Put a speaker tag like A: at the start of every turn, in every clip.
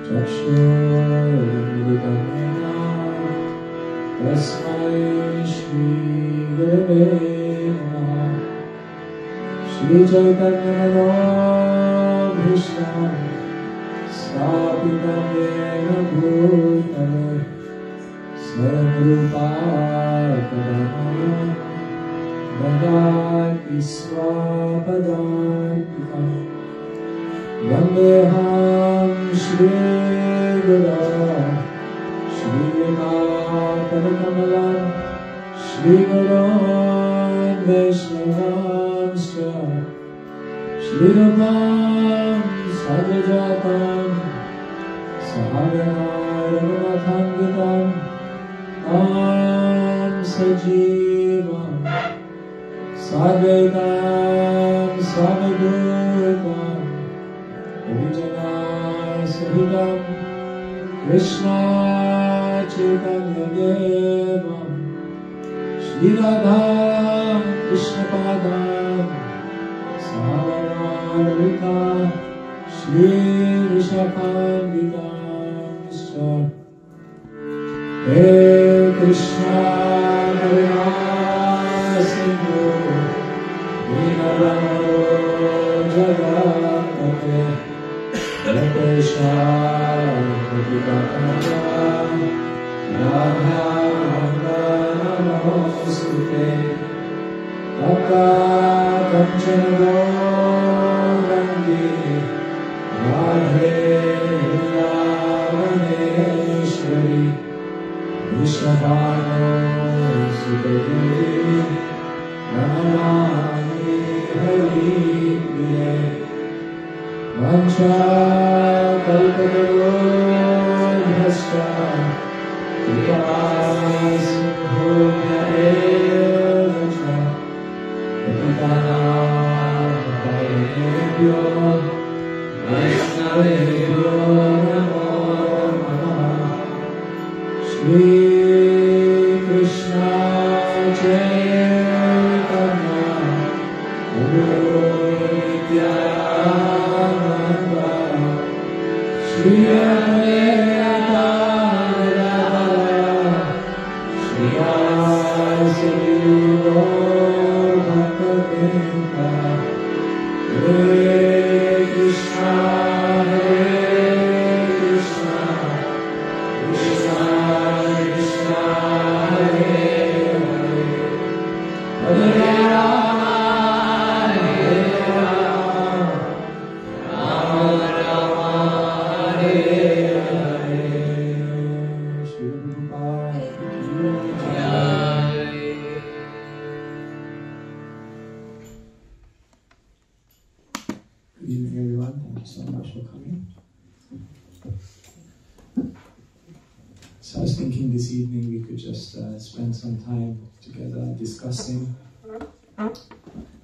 A: Chakshurmilitamena Tasmai Shri Gurave Namaha Shri Chaitanya Bhishtam Stapitam Yena Bhutale Svayam Rupa Kadamaya Bhagavati Swapadantikam Vandeham Shri Guru Shri Kamalam Shri Guru Vaishnavamscha Shri Rupam Sahajatam Sahagana Raghunathangitam Tam Sajivam Sadvaitam Savadutam Vijana Sahitam Krishna Chaitanya Devam Shri Radha Krishna Padam Sahavana Lalita Shri Rishabhanvitam Hey Krishna Karuna Sindhu Dinaramo Jagatpate Lakesha Bhagavana Radha Namaste Taka Kamchana Gandhi Radhe Lavaneshwari Vishabhano Sudhadevi Ramani Hari Priye Vancha Kalpatarobhascha Kripa Sindhubhyarevacha Patitanam Pavanebhyo Vaishnavebhyo Namo Namaha Shri Krishna Chaitanya Guru Nityananda Shri Advaita Gadadhara Shri Asadi Gaur Bhaktivinoda Hare Krishna Krishna Krishna Hare Hare Hare Rama Hare Rama Rama Rama Hare Hare Shri Prabhupada Ki Jai. Good evening, everyone. Thank you so much for coming. So I was thinking this evening we could just spend some time together discussing.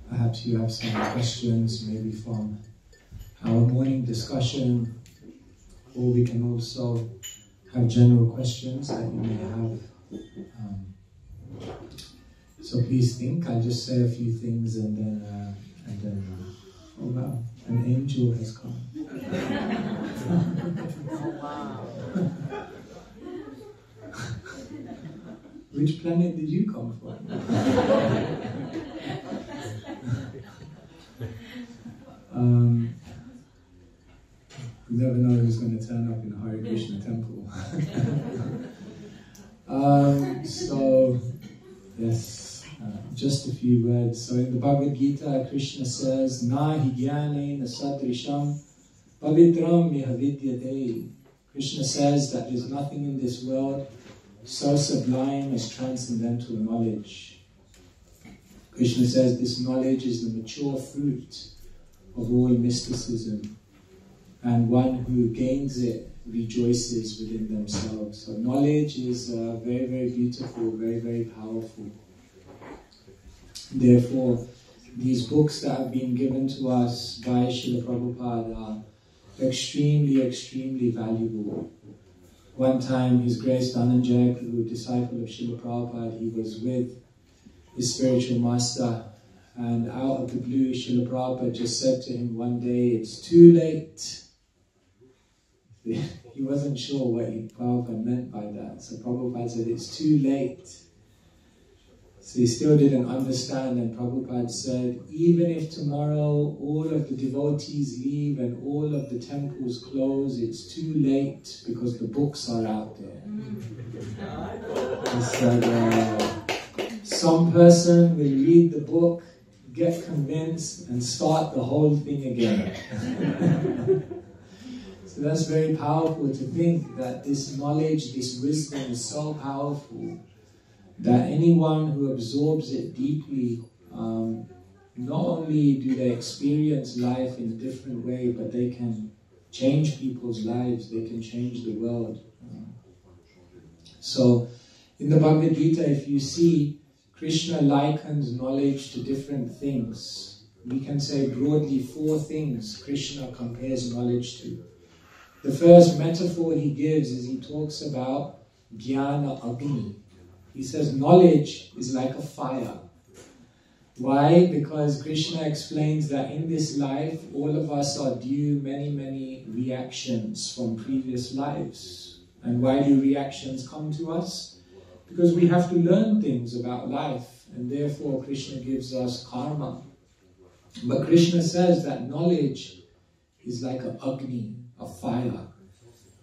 A: Perhaps you have some questions, maybe from our morning discussion, or we can also have general questions that you may have. So please think. I'll just say a few things and then oh wow, an angel has come.
B: Oh wow.
A: Which planet did you come from? You never know who's going to turn up in the Hare Krishna temple. So, yes, just a few words. So in the Bhagavad Gita, Krishna says, Na hi jnane na sadrisham pavitram miha vidyate. Krishna says that there's nothing in this world so sublime as transcendental knowledge. Krishna says this knowledge is the mature fruit of all mysticism, and one who gains it rejoices within themselves. So knowledge is very, very beautiful, very, very powerful. Therefore, these books that have been given to us by Srila Prabhupada are extremely, extremely valuable. One time, His Grace Dhananjaya Prabhu, disciple of Srila Prabhupada, he was with his spiritual master, and out of the blue, Srila Prabhupada just said to him one day, "It's too late. he wasn't sure what Prabhupada meant by that. So Prabhupada said, it's too late. So he still didn't understand, and Prabhupada said, even if tomorrow all of the devotees leave and all of the temples close, it's too late because the books are out there. He said, some person will read the book, get convinced, and start the whole thing again. So that's very powerful to think that this knowledge, this wisdom is so powerful that anyone who absorbs it deeply, not only do they experience life in a different way, but they can change people's lives, they can change the world. So in the Bhagavad Gita, if you see, Krishna likens knowledge to different things. We can say broadly 4 things Krishna compares knowledge to. The first metaphor he gives is he talks about Jnana Agni. He says knowledge is like a fire. Why? Because Krishna explains that in this life, all of us are due many reactions from previous lives. And why do reactions come to us? Because we have to learn things about life, and therefore Krishna gives us karma. But Krishna says that knowledge is like an Agni, a fire.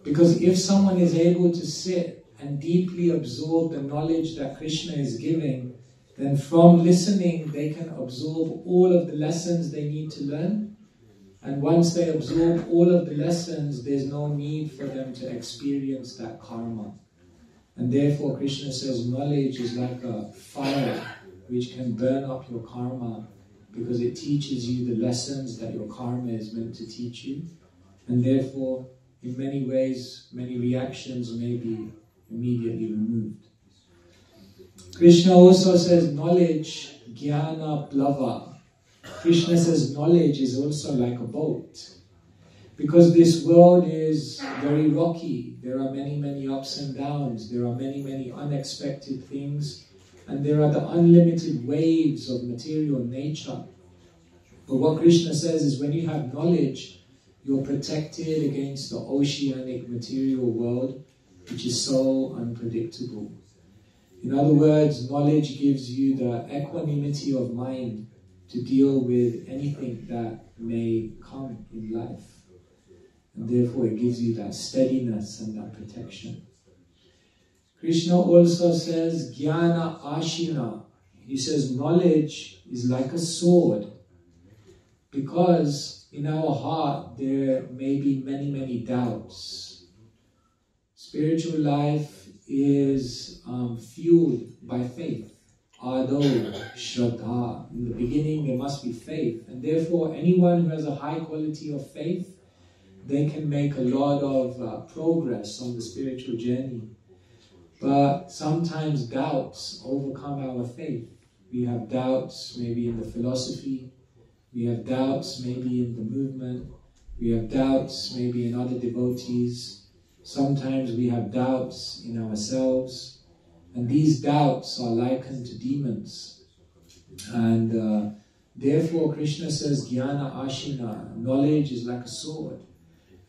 A: Because if someone is able to sit and deeply absorb the knowledge that Krishna is giving, then from listening they can absorb all of the lessons they need to learn. And once they absorb all of the lessons, there's no need for them to experience that karma. And therefore Krishna says knowledge is like a fire which can burn up your karma, because it teaches you the lessons that your karma is meant to teach you. And therefore, in many ways, many reactions may be immediately removed. Krishna also says knowledge, jnana plava. Krishna says knowledge is also like a boat. Because this world is very rocky, there are many ups and downs, there are many unexpected things, and there are the unlimited waves of material nature. But what Krishna says is when you have knowledge, you're protected against the oceanic material world, which is so unpredictable. In other words, knowledge gives you the equanimity of mind to deal with anything that may come in life. And therefore it gives you that steadiness and that protection. Krishna also says, Jnana Ashina. He says knowledge is like a sword. Because in our heart there may be many doubts. Spiritual life is fueled by faith. Ado, Shraddha. In the beginning there must be faith. And therefore anyone who has a high quality of faith, they can make a lot of progress on the spiritual journey. But sometimes doubts overcome our faith. We have doubts maybe in the philosophy, we have doubts maybe in the movement, we have doubts maybe in other devotees. Sometimes we have doubts in ourselves, and these doubts are likened to demons. And therefore Krishna says, Jnana Ashina, knowledge is like a sword.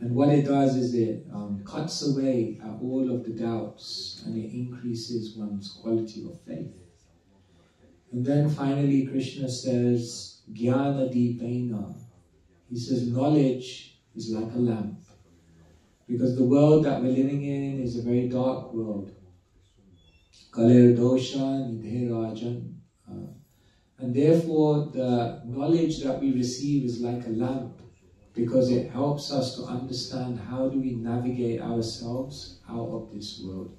A: And what it does is it cuts away at all of the doubts, and it increases one's quality of faith. And then finally Krishna says, Jnana Deepena. He says knowledge is like a lamp. Because the world that we're living in is a very dark world. Kaler dosha nidhe rajan. And therefore the knowledge that we receive is like a lamp, because it helps us to understand how do we navigate ourselves out of this world.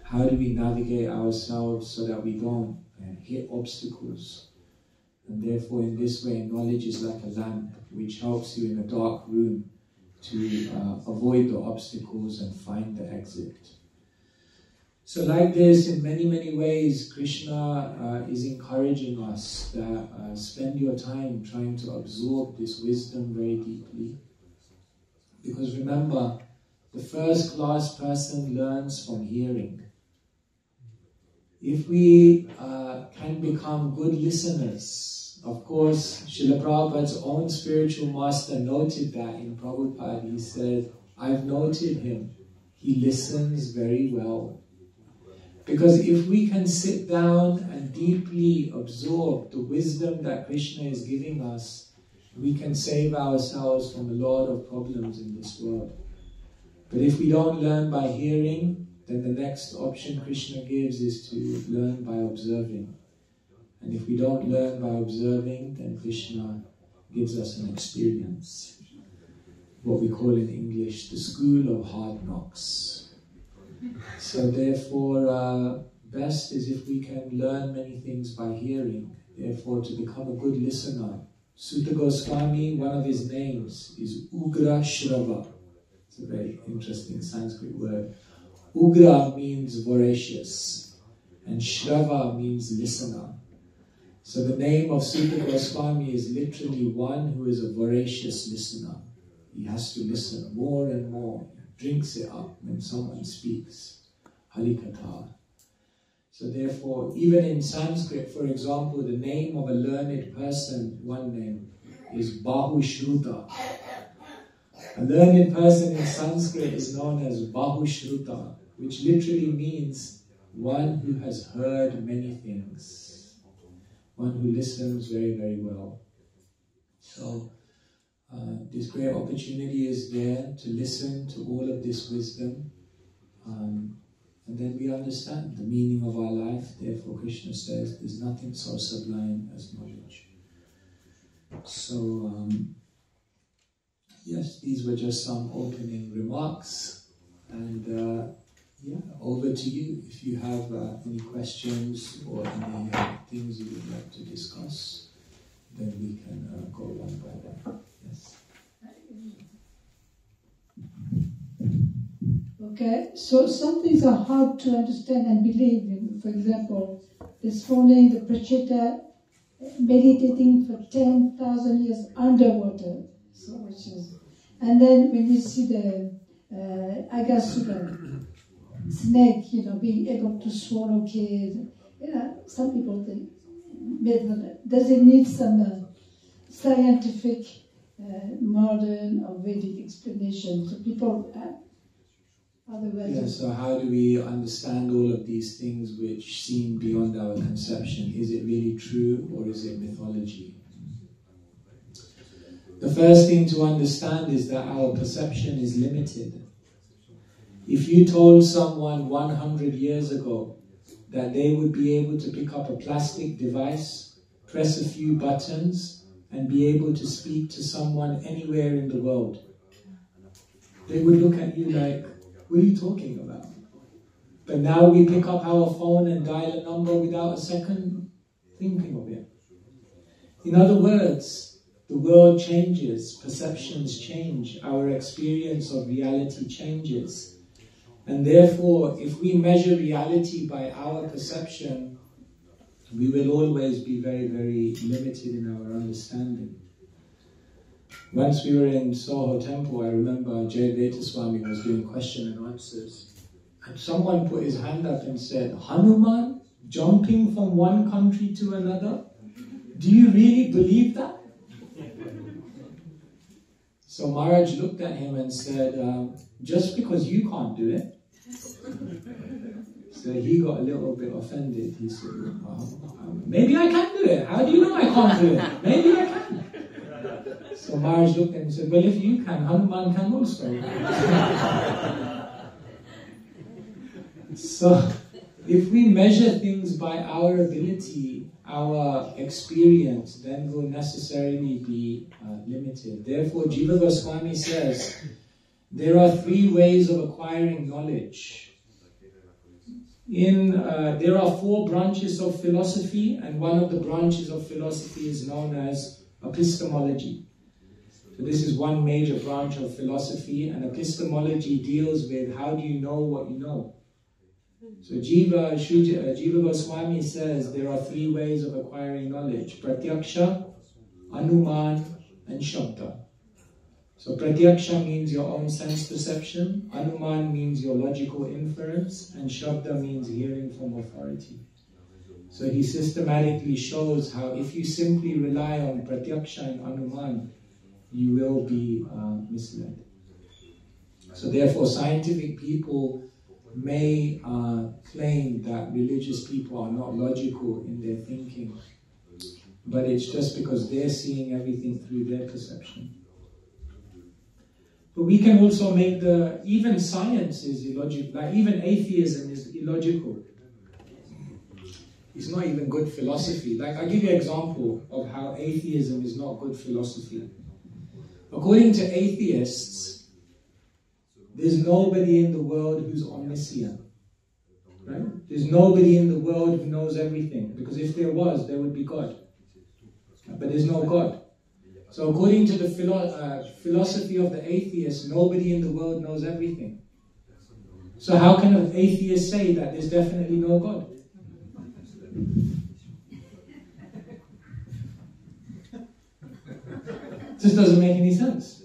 A: How do we navigate ourselves so that we don't hit obstacles. And therefore in this way knowledge is like a lamp which helps you in a dark room to avoid the obstacles and find the exit. So like this, in many ways, Krishna is encouraging us that spend your time trying to absorb this wisdom very deeply. Because remember, the first class person learns from hearing. If we can become good listeners, of course, Srila Prabhupada's own spiritual master noted that in Prabhupada. He said, I've noted him. He listens very well. Because if we can sit down and deeply absorb the wisdom that Krishna is giving us, we can save ourselves from a lot of problems in this world. But if we don't learn by hearing, then the next option Krishna gives is to learn by observing. And if we don't learn by observing, then Krishna gives us an experience. What we call in English, the school of hard knocks. So therefore, best is if we can learn many things by hearing. Therefore, to become a good listener. Sutta Goswami, one of his names is Ugra Shrava. It's a very interesting Sanskrit word. Ugra means voracious, and Shrava means listener. So the name of Sutta Goswami is literally one who is a voracious listener. He has to listen more and more. He drinks it up when someone speaks. Harikatha. So therefore, even in Sanskrit, for example, the name of a learned person, one name, is Bahushruta. A learned person in Sanskrit is known as Bahushruta, which literally means one who has heard many things. One who listens very, very well. So, this great opportunity is there to listen to all of this wisdom, and then we understand the meaning of our life. Therefore Krishna says there's nothing so sublime as knowledge. So yes, these were just some opening remarks, and yeah, over to you if you have any questions or any things you would like to discuss, then we can go one by one. Yes.
B: Okay, so some things are hard to understand and believe in. For example, this morning the Pracheta meditating for 10,000 years underwater. So which is, and then when you see the Agasura snake, being able to swallow kids, some people think, does it need some scientific, modern or Vedic explanation? So people otherwise.
A: Yeah, so how do we understand all of these things which seem beyond our conception? Is it really true or is it mythology? The first thing to understand is that our perception is limited. If you told someone 100 years ago that they would be able to pick up a plastic device, press a few buttons, and be able to speak to someone anywhere in the world, they would look at you like, what are you talking about? But now we pick up our phone and dial a number without a second thinking of it. In other words, the world changes, perceptions change, our experience of reality changes. And therefore, if we measure reality by our perception, we will always be very, very limited in our understanding. Once we were in Soho Temple, I remember Jayaveta Swami was doing question and answers. And someone put his hand up and said, Hanuman jumping from one country to another? Do you really believe that? So Maharaj looked at him and said, just because you can't do it. So he got a little bit offended. He said, maybe I can do it. How do you know I can't do it? Maybe I can. So Maharaj looked at him and said, well, if you can, Hanuman can also. So if we measure things by our ability, our experience, then we'll necessarily be limited. Therefore, Jiva Goswami says, there are 3 ways of acquiring knowledge. There are 4 branches of philosophy, and one of the branches of philosophy is known as epistemology. So this is one major branch of philosophy, and epistemology deals with how do you know what you know. So Jiva Goswami says there are 3 ways of acquiring knowledge: Pratyaksha, Anuman, and Shabda. So Pratyaksha means your own sense perception, Anuman means your logical inference, and Shabda means hearing from authority. So he systematically shows how if you simply rely on Pratyaksha and Anuman, you will be misled. So therefore, scientific people may claim that religious people are not logical in their thinking, but it's just because they're seeing everything through their perception. But we can also make even science is illogical, like even atheism is illogical. It's not even good philosophy. Like, I'll give you an example of how atheism is not good philosophy. According to atheists, there's nobody in the world who's omniscient. Right? There's nobody in the world who knows everything. Because if there was, there would be God. But there's no God. So according to the philosophy of the atheist, nobody in the world knows everything. So how can an atheist say that there's definitely no God? This doesn't make any sense.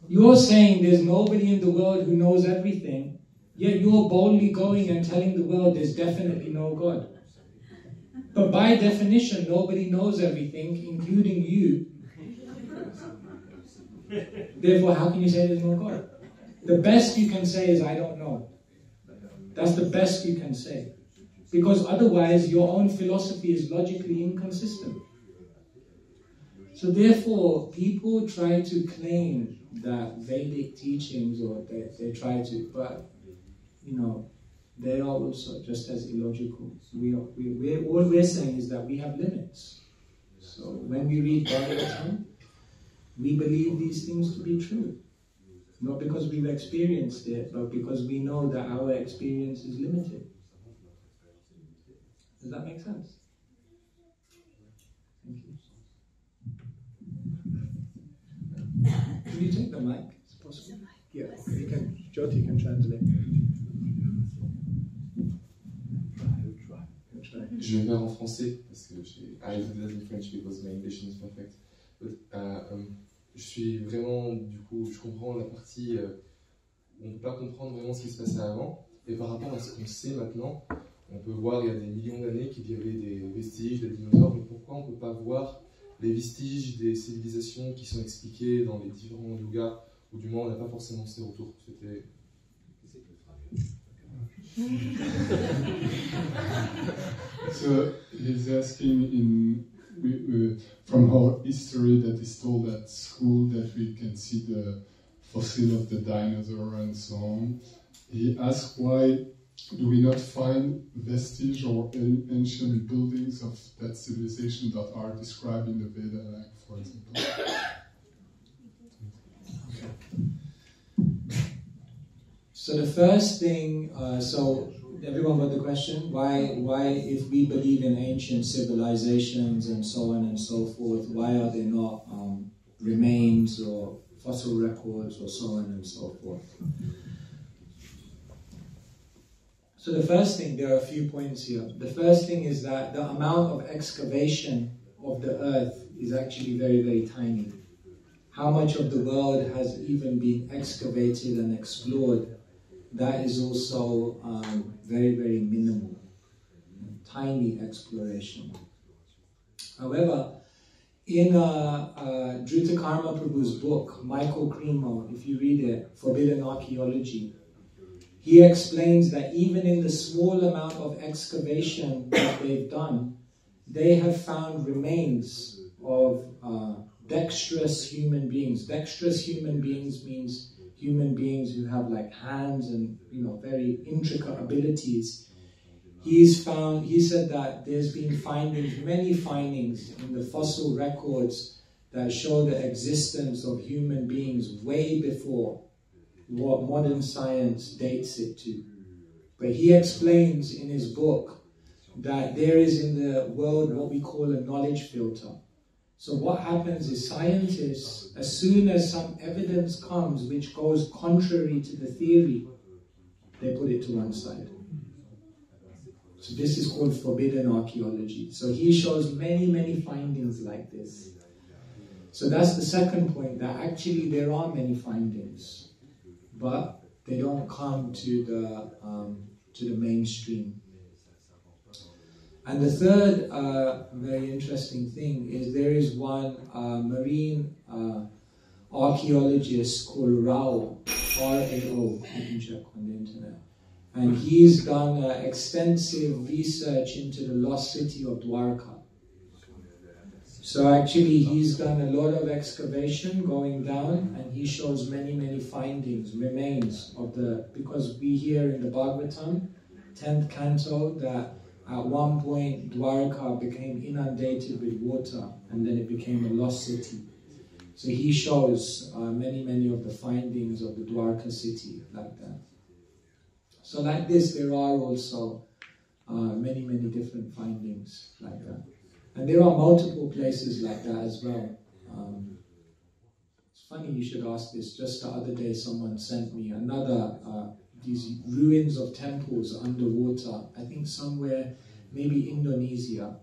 A: You're saying there's nobody in the world who knows everything, yet you're boldly going and telling the world there's definitely no God. But by definition, nobody knows everything, including you. Therefore, how can you say there's no God? The best you can say is, I don't know. That's the best you can say. Because otherwise, your own philosophy is logically inconsistent. So therefore, people try to claim that Vedic teachings, or they try to, but, you know, they are also just as illogical. All we're saying is that we have limits. So when we read Bhagavatam, we believe these things to be true. Not because we've experienced it, but because we know that our experience is limited. Does that make sense? Thank you. Can you take the mic? Is it possible? Yeah, okay. You can, Jyoti can translate.
C: Je vais faire en français parce que I learned in French because my English is perfect. But, je suis vraiment, du coup, je comprends la partie où on ne peut pas comprendre vraiment ce qui se passait avant. Et par rapport à ce qu'on sait maintenant, on peut voir il y a des millions d'années qu'il y avait des vestiges, des dinosaures, mais pourquoi on ne peut pas voir les vestiges des civilisations qui sont expliquées dans les différents yogas, ou du moins on n'a pas forcément ces retours. C'était...
D: So he's asking from our history that is told at school that we can see the fossil of the dinosaur and so on. He asked why do we not find vestige or ancient buildings of that civilization that are described in the Veda, like for example?
A: So the first thing, so everyone got the question? Why, if we believe in ancient civilizations and so on and so forth, why are there not remains or fossil records or so on and so forth? So the first thing, there are a few points here. The first thing is that the amount of excavation of the earth is actually very, very tiny. How much of the world has even been excavated and explored, that is also very, very minimal. Tiny exploration. However, in Drutakarma Prabhu's book, Michael Cremo, if you read it, Forbidden Archaeology, he explains that even in the small amount of excavation that they've done, they have found remains of dexterous human beings. Dexterous human beings means human beings who have like hands and, you know, very intricate abilities. He said that there's been many findings in the fossil records that show the existence of human beings way before what modern science dates it to. But he explains in his book that there is in the world what we call a knowledge filter. So what happens is scientists, as soon as some evidence comes which goes contrary to the theory, they put it to one side. So this is called forbidden archaeology. So he shows many, many findings like this. So that's the second point, that actually there are many findings, but they don't come to the mainstream. And the third very interesting thing is there is one marine archaeologist called Rao. R-A-O, you can check on the internet. And he's done extensive research into the lost city of Dwarka. So actually he's done a lot of excavation going down, and he shows many, many findings, remains of because we hear in the Bhagavatam, 10th canto, that at one point Dwarka became inundated with water, and then it became a lost city. So he shows many, many of the findings of the Dwarka city like that. So like this, there are also many, many different findings like that. And there are multiple places like that as well. It's funny you should ask this. Just the other day someone sent me another, these ruins of temples underwater. I think somewhere, maybe Indonesia,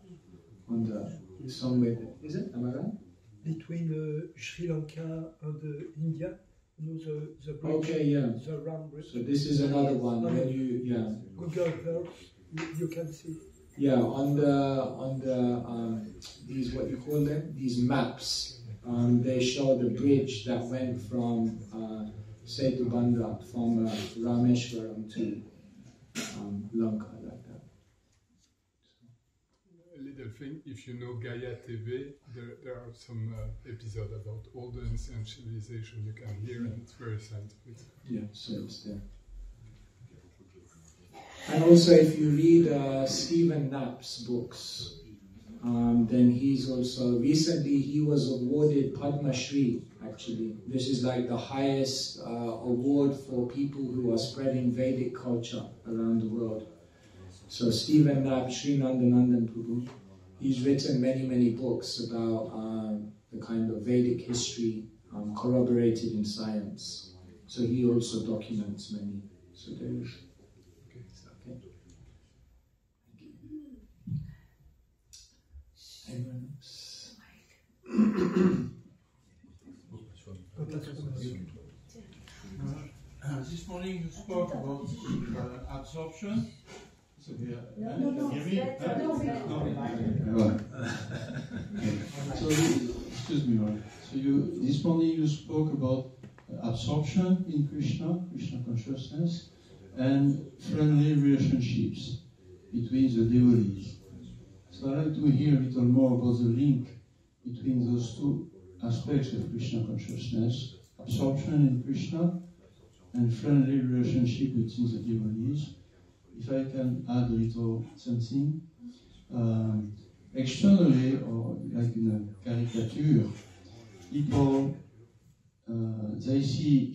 A: somewhere. Is it? Am I right?
E: Between Sri Lanka and India, you know, the bridge,
A: okay, yeah.
E: the round bridge.
A: So this is another one. When you,
E: Google Earth, you can see.
A: Yeah, on the these, what you call them, these maps, they show the bridge that went from Setu Bandra, from Rameshwaram to Lanka, like that.
D: A little thing, if you know Gaia TV, there are some episodes about old ancient civilization you can hear, and it's very scientific.
A: Yeah, so it's there. And also, if you read Stephen Knapp's books, then he's also, recently he was awarded Padma Shri, actually. This is like the highest award for people who are spreading Vedic culture around the world. So Stephen Knapp, Sri Nandanandan Prabhu, he's written many, many books about the kind of Vedic history corroborated in science. So he also documents many. So there is. Anyone else?
F: This morning you spoke about absorption. So excuse me, Lord. So this morning you spoke about absorption in Krishna consciousness, and friendly relationships between the devotees. So I'd like to hear a little more about the link between those two aspects of Krishna consciousness, absorption in Krishna and friendly relationship between the devotees. If I can add a little something. Externally, or like in a caricature, people, they see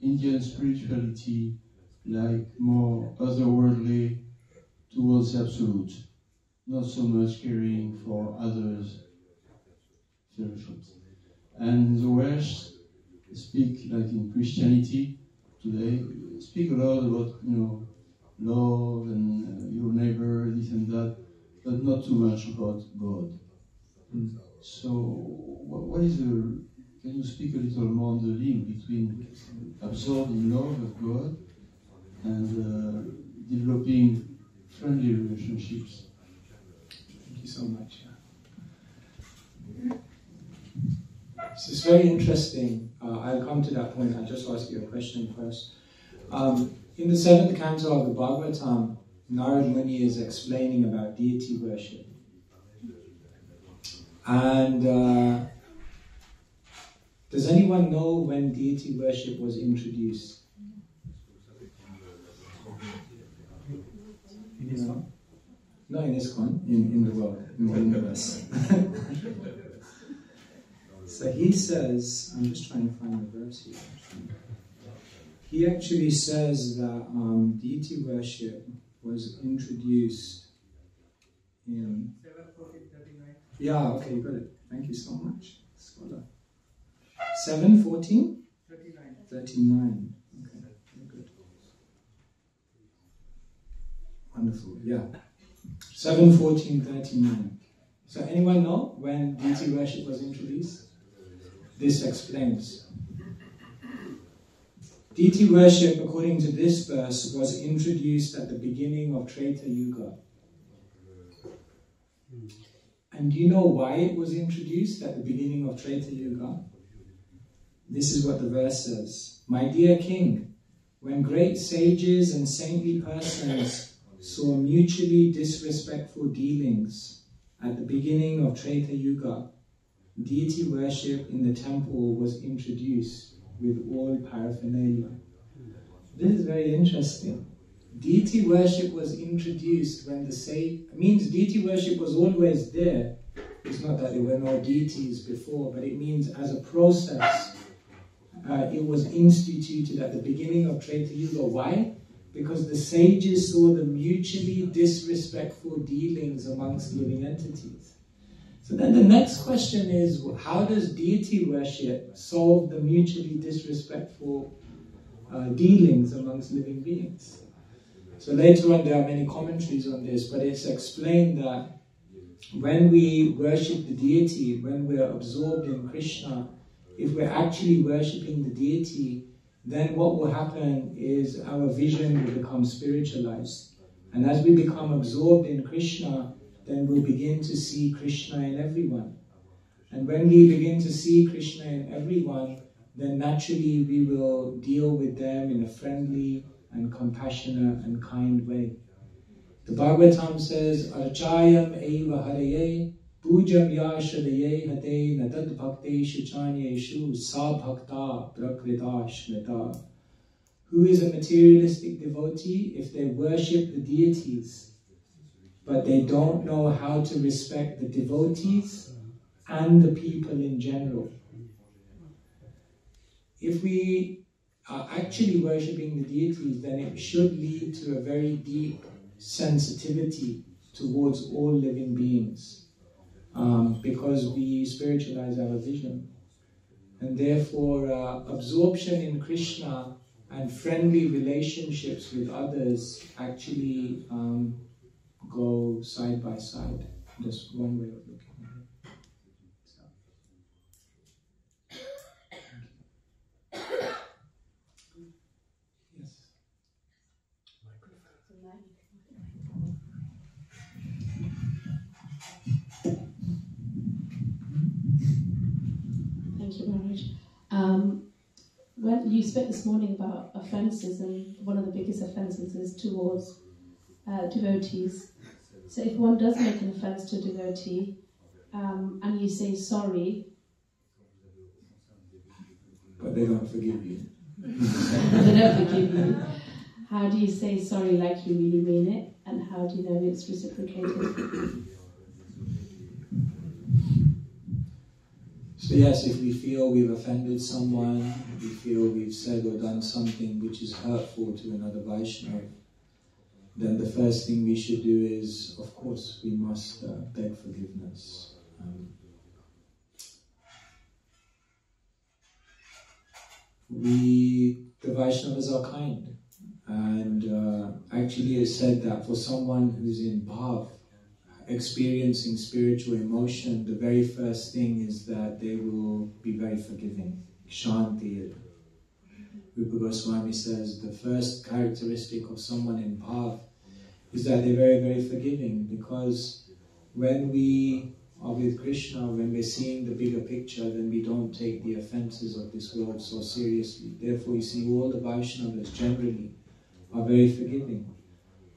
F: Indian spirituality like more otherworldly towards the absolute. Not so much caring for others' fellowships. And the West speak, like in Christianity today, speak a lot about, love and your neighbor, this and that, but not too much about God. So, what is can you speak a little more on the link between absorbing love of God and developing friendly relationships?
A: Thank you so much. So it's very interesting. I'll come to that point. I'll just ask you a question first. In the 7th canto of the Bhagavatam, Narad Muni is explaining about deity worship. And does anyone know when deity worship was introduced? In ISKCON? Not in ISKCON, in the world, in the universe. So he says, I'm just trying to find the verse here. He actually says that deity worship was introduced in... 7:14:39. Yeah, okay, you got it. Thank you so much, scholar. 7:14? 39. Okay, very good. Wonderful, yeah. 7:14:39. So anyone know when deity worship was introduced? This explains. Deity worship, according to this verse, was introduced at the beginning of Treta Yuga. And do you know why it was introduced at the beginning of Treta Yuga? this is what the verse says. My dear king, when great sages and saintly persons saw mutually disrespectful dealings at the beginning of Treta Yuga, deity worship in the temple was introduced with all paraphernalia. This is very interesting. Deity worship was introduced when the sage, means deity worship was always there. It's not that there were no deities before, but it means as a process, it was instituted at the beginning of Treta Yuga. Why? Because the sages saw the mutually disrespectful dealings amongst living entities. So then the next question is, how does deity worship solve the mutually disrespectful dealings amongst living beings? So later on there are many commentaries on this, but it's explained that when we worship the deity, when we're absorbed in Krishna, if we're actually worshipping the deity, then what will happen is our vision will become spiritualized. And as we become absorbed in Krishna, then we'll begin to see Krishna in everyone. And when we begin to see Krishna in everyone, then naturally we will deal with them in a friendly and compassionate and kind way. The Bhagavatam says, Archayam eva haraye, pujam yashadaye hate natad bhakte shuchanyeshu sa bhakta prakrita shmita. Who is a materialistic devotee? If they worship the deities, but they don't know how to respect the devotees and the people in general. If we are actually worshipping the deities, then it should lead to a very deep sensitivity towards all living beings, because we spiritualize our vision. And therefore, absorption in Krishna and friendly relationships with others actually go side by side. That's one way of looking at it. Yes.
G: Thank you, Maharaja. When you spoke this morning about offences, and one of the biggest offences is towards devotees. So if one does make an offence to a devotee, and you say sorry,
A: but they don't forgive you.
G: they don't forgive you, how do you say sorry like you really mean it, and how do you know it's reciprocated?
A: So yes, if we feel we've offended someone, we feel we've said or done something which is hurtful to another Vaishnava, then the first thing we should do is, of course, we must beg forgiveness. The Vaishnavas are kind, and actually it's said that for someone who's in bhav, experiencing spiritual emotion, the very first thing is that they will be very forgiving. Kshanti. Rupa Goswami says the first characteristic of someone in bhav is that they're very, very forgiving, because when we are with Krishna, when we're seeing the bigger picture, then we don't take the offences of this world so seriously. Therefore, you see all the Vaishnavas generally are very forgiving.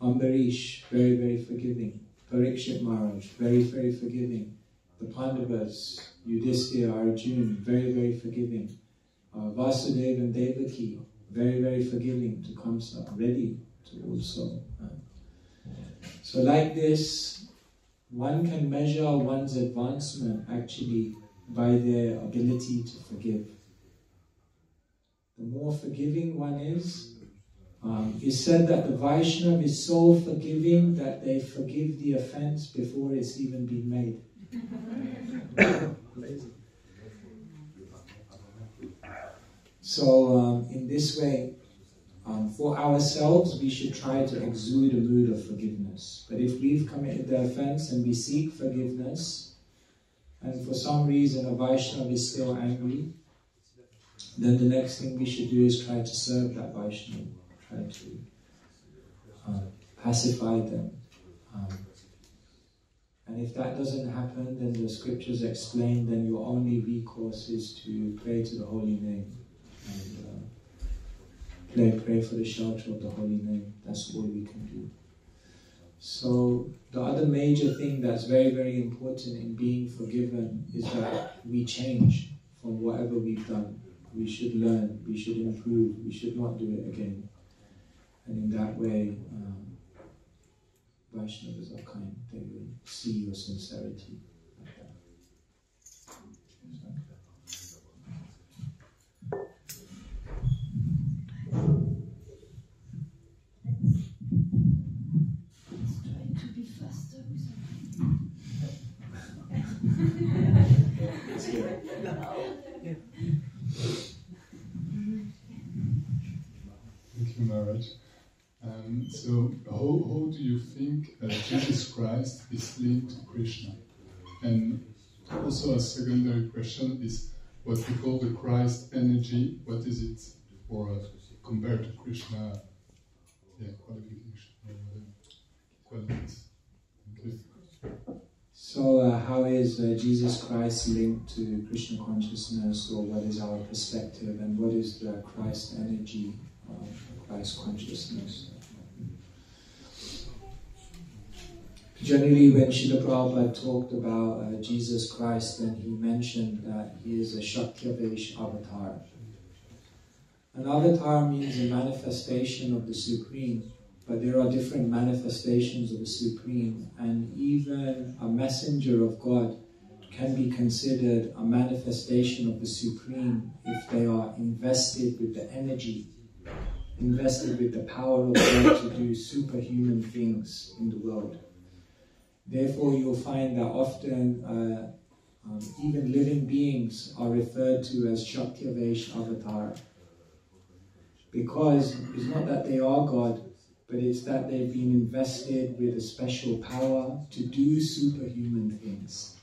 A: Ambarish, very, very forgiving. Parikshit Maharaj, very, very forgiving. The Pandavas, Yudhishthira, Arjuna, very, very forgiving. Vasudeva and Devaki, very, very forgiving to Kamsa, ready to also. So like this, one can measure one's advancement actually by their ability to forgive. The more forgiving one is, it's said that the Vaishnava is so forgiving that they forgive the offense before it's even been made. Amazing. So in this way, for ourselves, we should try to exude a mood of forgiveness. But if we've committed the offense and we seek forgiveness, and for some reason a Vaishnava is still angry, then the next thing we should do is try to serve that Vaishnava. Try to pacify them. And if that doesn't happen, then the scriptures explain, then your only recourse is to pray to the holy name. And pray for the shelter of the holy name. That's all we can do. So the other major thing that's very, very important in being forgiven is that we change from whatever we've done. We should learn, we should improve, we should not do it again. And in that way, Vaishnavas are kind. They will see your sincerity like that.
B: Trying to be faster with
D: Thank you, Maharaj. So, how do you think Jesus Christ is linked to Krishna? And also a secondary question is what we call the Christ energy. What is it for compared to Krishna? Yeah, qualification or qualities. Thank you.
A: So how is Jesus Christ linked to Krishna consciousness, or what is our perspective, and what is the Christ energy of Christ consciousness? Generally, when Srila Prabhupada talked about Jesus Christ, then he mentioned that he is a Shakyavesh avatar. An avatar means a manifestation of the Supreme, but there are different manifestations of the Supreme, and even a messenger of God can be considered a manifestation of the Supreme if they are invested with the energy, invested with the power of God to do superhuman things in the world. Therefore, you'll find that often even living beings are referred to as Shakyavesh avatar, because it's not that they are God, but it's that they've been invested with a special power to do superhuman things.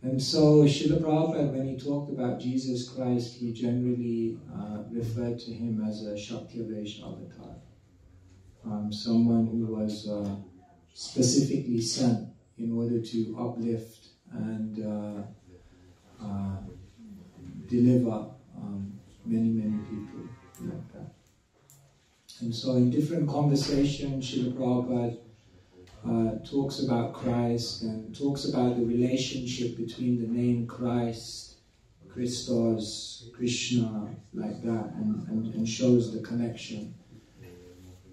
A: And so Srila Prabhupada, when he talked about Jesus Christ, he generally referred to him as a Shakyavesh avatar, someone who was specifically sent in order to uplift and deliver many, many people like that. And so in different conversations, Srila Prabhupada talks about Christ and talks about the relationship between the name Christ, Christos, Krishna, like that, and shows the connection.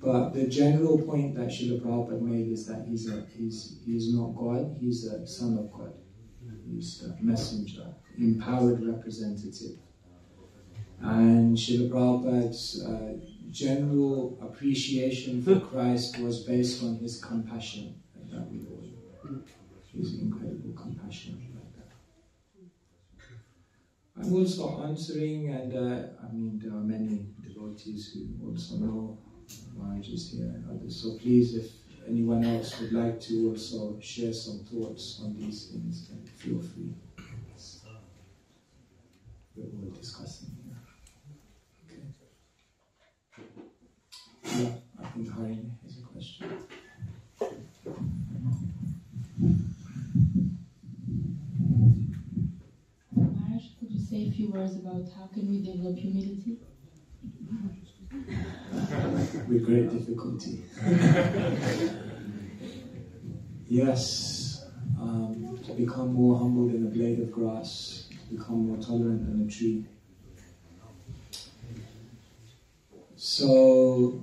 A: But the general point that Srila Prabhupada made is that he's not God, he's a son of God. He's the messenger, empowered representative. And Srila Prabhupada's general appreciation for Christ was based on his compassion, that we all, his incredible compassion like that. I'm also answering, and there are many devotees who also know Maharaj is here and others. So please, if anyone else would like to also share some thoughts on these things, then feel free. We're all discussing here. Okay. Yeah, I think Harini has a question.
H: Maharaj, could you say a few words about how can we develop humility?
A: With great difficulty. Yes, to become more humble than a blade of grass, to become more tolerant than a tree. So,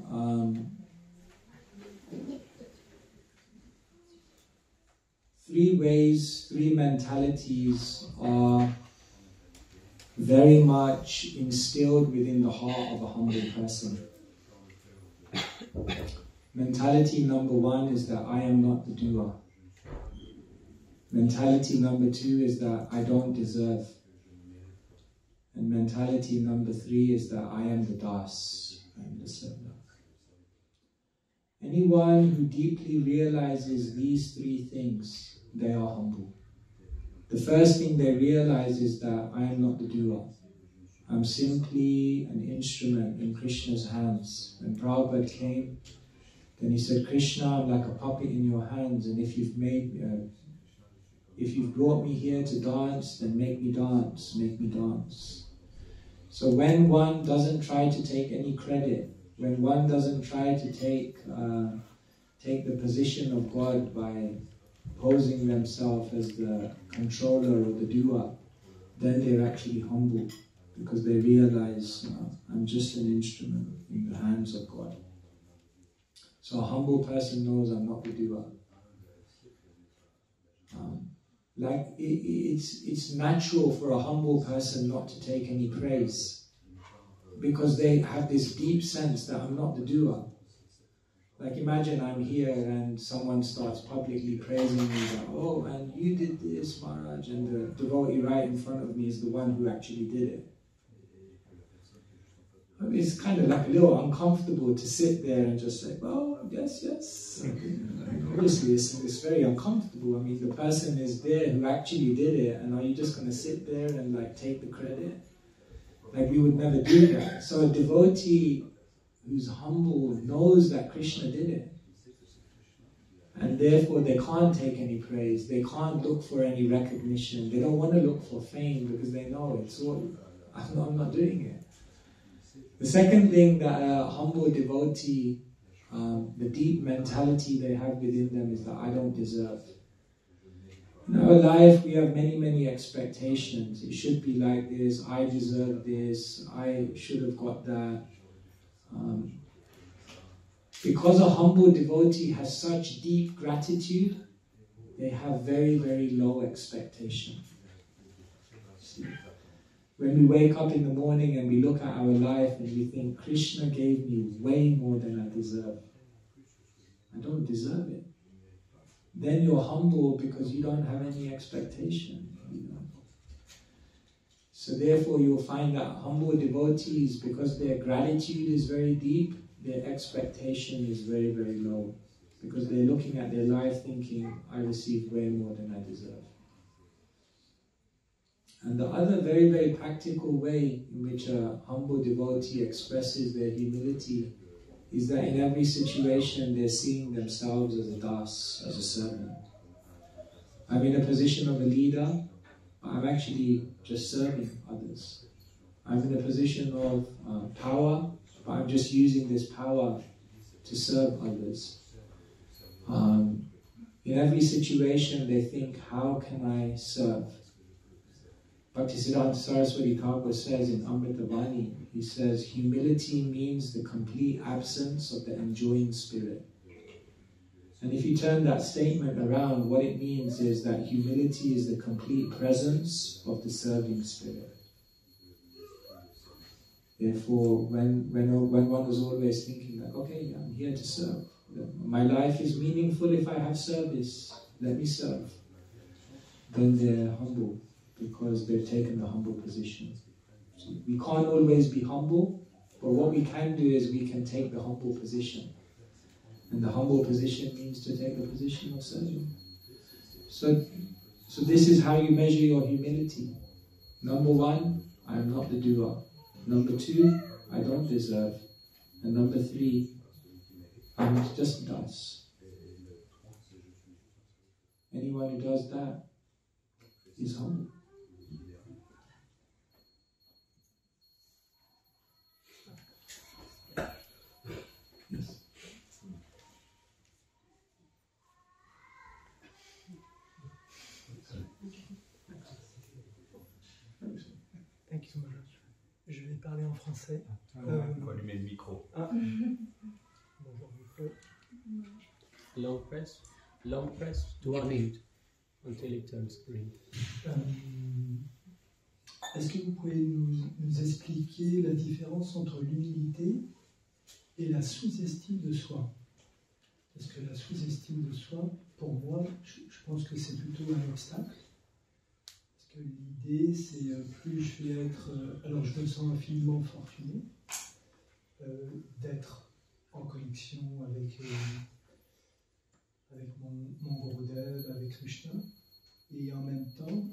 A: three mentalities are very much instilled within the heart of a humble person. Mentality number one is that I am not the doer. Mentality number two is that I don't deserve. And mentality number three is that I am the das, I am the servant. Anyone who deeply realizes these three things, they are humble. The first thing they realize is that I am not the doer. I'm simply an instrument in Krishna's hands. When Prabhupada came, Then he said, Krishna, I'm like a puppet in your hands, and if you've brought me here to dance, then make me dance, make me dance. So when one doesn't try to take any credit, when one doesn't try to take the position of God by posing themselves as the controller or the doer, then they're actually humble, because they realize, I'm just an instrument in the hands of God. So a humble person knows I'm not the doer. It's natural for a humble person not to take any praise, because they have this deep sense that I'm not the doer. Like imagine I'm here and someone starts publicly praising me that, oh, and you did this, Maharaj, and the devotee right in front of me is the one who actually did it. I mean, it's kind of like a little uncomfortable to sit there and just say, oh, yes, yes. Obviously, it's very uncomfortable. I mean, the person is there who actually did it, and are you just going to sit there and like take the credit? Like we would never do that. So a devotee who's humble knows that Krishna did it. And therefore they can't take any praise. They can't look for any recognition. They don't want to look for fame because they know it's all, I'm not doing it. The second thing that a humble devotee, the deep mentality they have within them is that I don't deserve. In our life we have many, many expectations. It should be like this, I deserve this, I should have got that. Because a humble devotee has such deep gratitude, they have very, very low expectation. See? When we wake up in the morning and we look at our life and we think, Krishna gave me way more than I deserve. I don't deserve it. Then you're humble because you don't have any expectation. You know? So therefore you'll find that humble devotees, because their gratitude is very deep, their expectation is very, very low. Because they're looking at their life thinking, I received way more than I deserve. And the other very, very practical way in which a humble devotee expresses their humility is that in every situation they're seeing themselves as a das, as a servant. I'm in a position of a leader, but I'm actually just serving others. I'm in a position of power, but I'm just using this power to serve others. In every situation they think, how can I serve? Bhaktisiddhanta Saraswati Thakur says in Amritavani, he says, humility means the complete absence of the enjoying spirit. And if you turn that statement around, what it means is that humility is the complete presence of the serving spirit. Therefore, when one is always thinking like, okay, I'm here to serve. My life is meaningful if I have service. Let me serve. Then they're humble, because they've taken the humble position. So we can't always be humble, but what we can do is we can take the humble position. And the humble position means to take the position of serving. So this is how you measure your humility. Number one, I am not the doer. Number two, I don't deserve. And number three, I'm just das. Anyone who does that is humble. Yes.
E: Thank you so much. Je vais parler en français.
I: Il faut allumer le micro.
E: Bonjour, micro.
I: Long press to unmute until it turns green.
E: Est-ce que vous pouvez nous expliquer la différence entre l'humilité et la sous-estime de soi? Parce que la sous-estime de soi, pour moi, je pense que c'est plutôt un obstacle. Parce que l'idée, c'est plus je vais être... alors je me sens infiniment fortuné d'être en connexion avec mon Gurudev, avec Krishna. Et en même temps,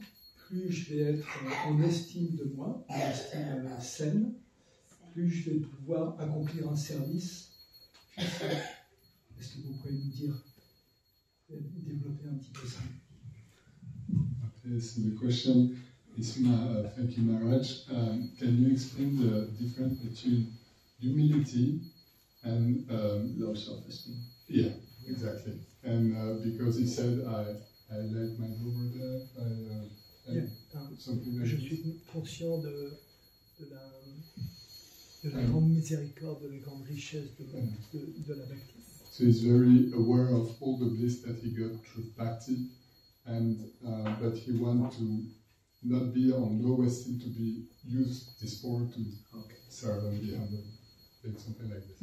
E: plus je vais être en estime de moi, en estime saine, plus je vais pouvoir accomplir un service puissant. Est-ce que vous pouvez nous dire, développer un petit peu ça?
D: Okay, so the question is, thank you, Maharaj. Can you explain the difference between humility and
A: Low self-esteem.
D: yeah, exactly. And because he said, I like my over there, something like
E: Je
D: this.
E: suis conscient de la grande miséricorde, de la grande richesse de la bhakti.
D: So he's very aware of all the bliss that he got through bhakti, and but he wants to not be on low esteem, to be use this power to serve and be humble, like something like this.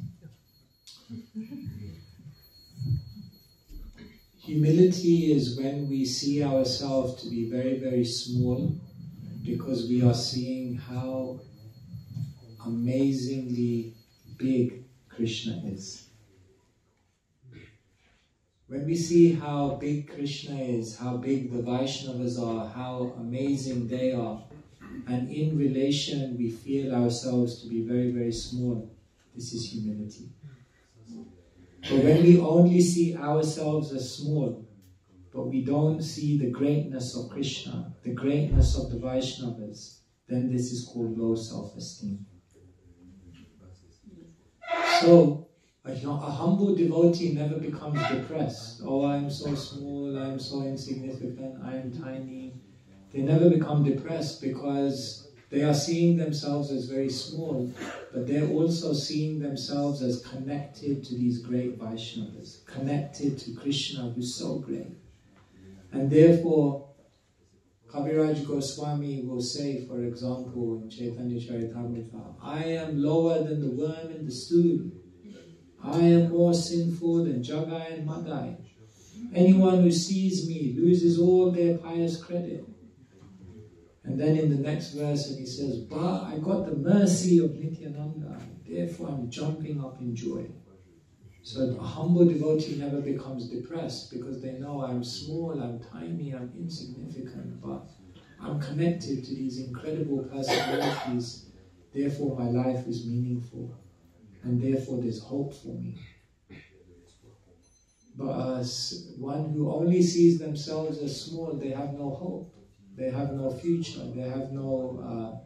A: Humility is when we see ourselves to be very, very small, because we are seeing how amazingly big Krishna is. When we see how big Krishna is, how big the Vaishnavas are, how amazing they are, and in relation we feel ourselves to be very, very small, this is humility. But when we only see ourselves as small, but we don't see the greatness of Krishna, the greatness of the Vaishnavas, then this is called low self-esteem. So, a humble devotee never becomes depressed. Oh, I am so small, I am so insignificant, I am tiny. They never become depressed because they are seeing themselves as very small, but they're also seeing themselves as connected to these great Vaishnavas, connected to Krishna, who's so great. And therefore, Kaviraj Goswami will say, for example, in Chaitanya Charitamrita, I am lower than the worm in the stool. I am more sinful than Jagai and Madai. Anyone who sees me loses all their pious credit. And then in the next verse, and he says, but I got the mercy of Nityananda, therefore I'm jumping up in joy. So a humble devotee never becomes depressed because they know I'm small, I'm tiny, I'm insignificant, but I'm connected to these incredible personalities, therefore my life is meaningful, and therefore there's hope for me. But one who only sees themselves as small, they have no hope. They have no future, they have no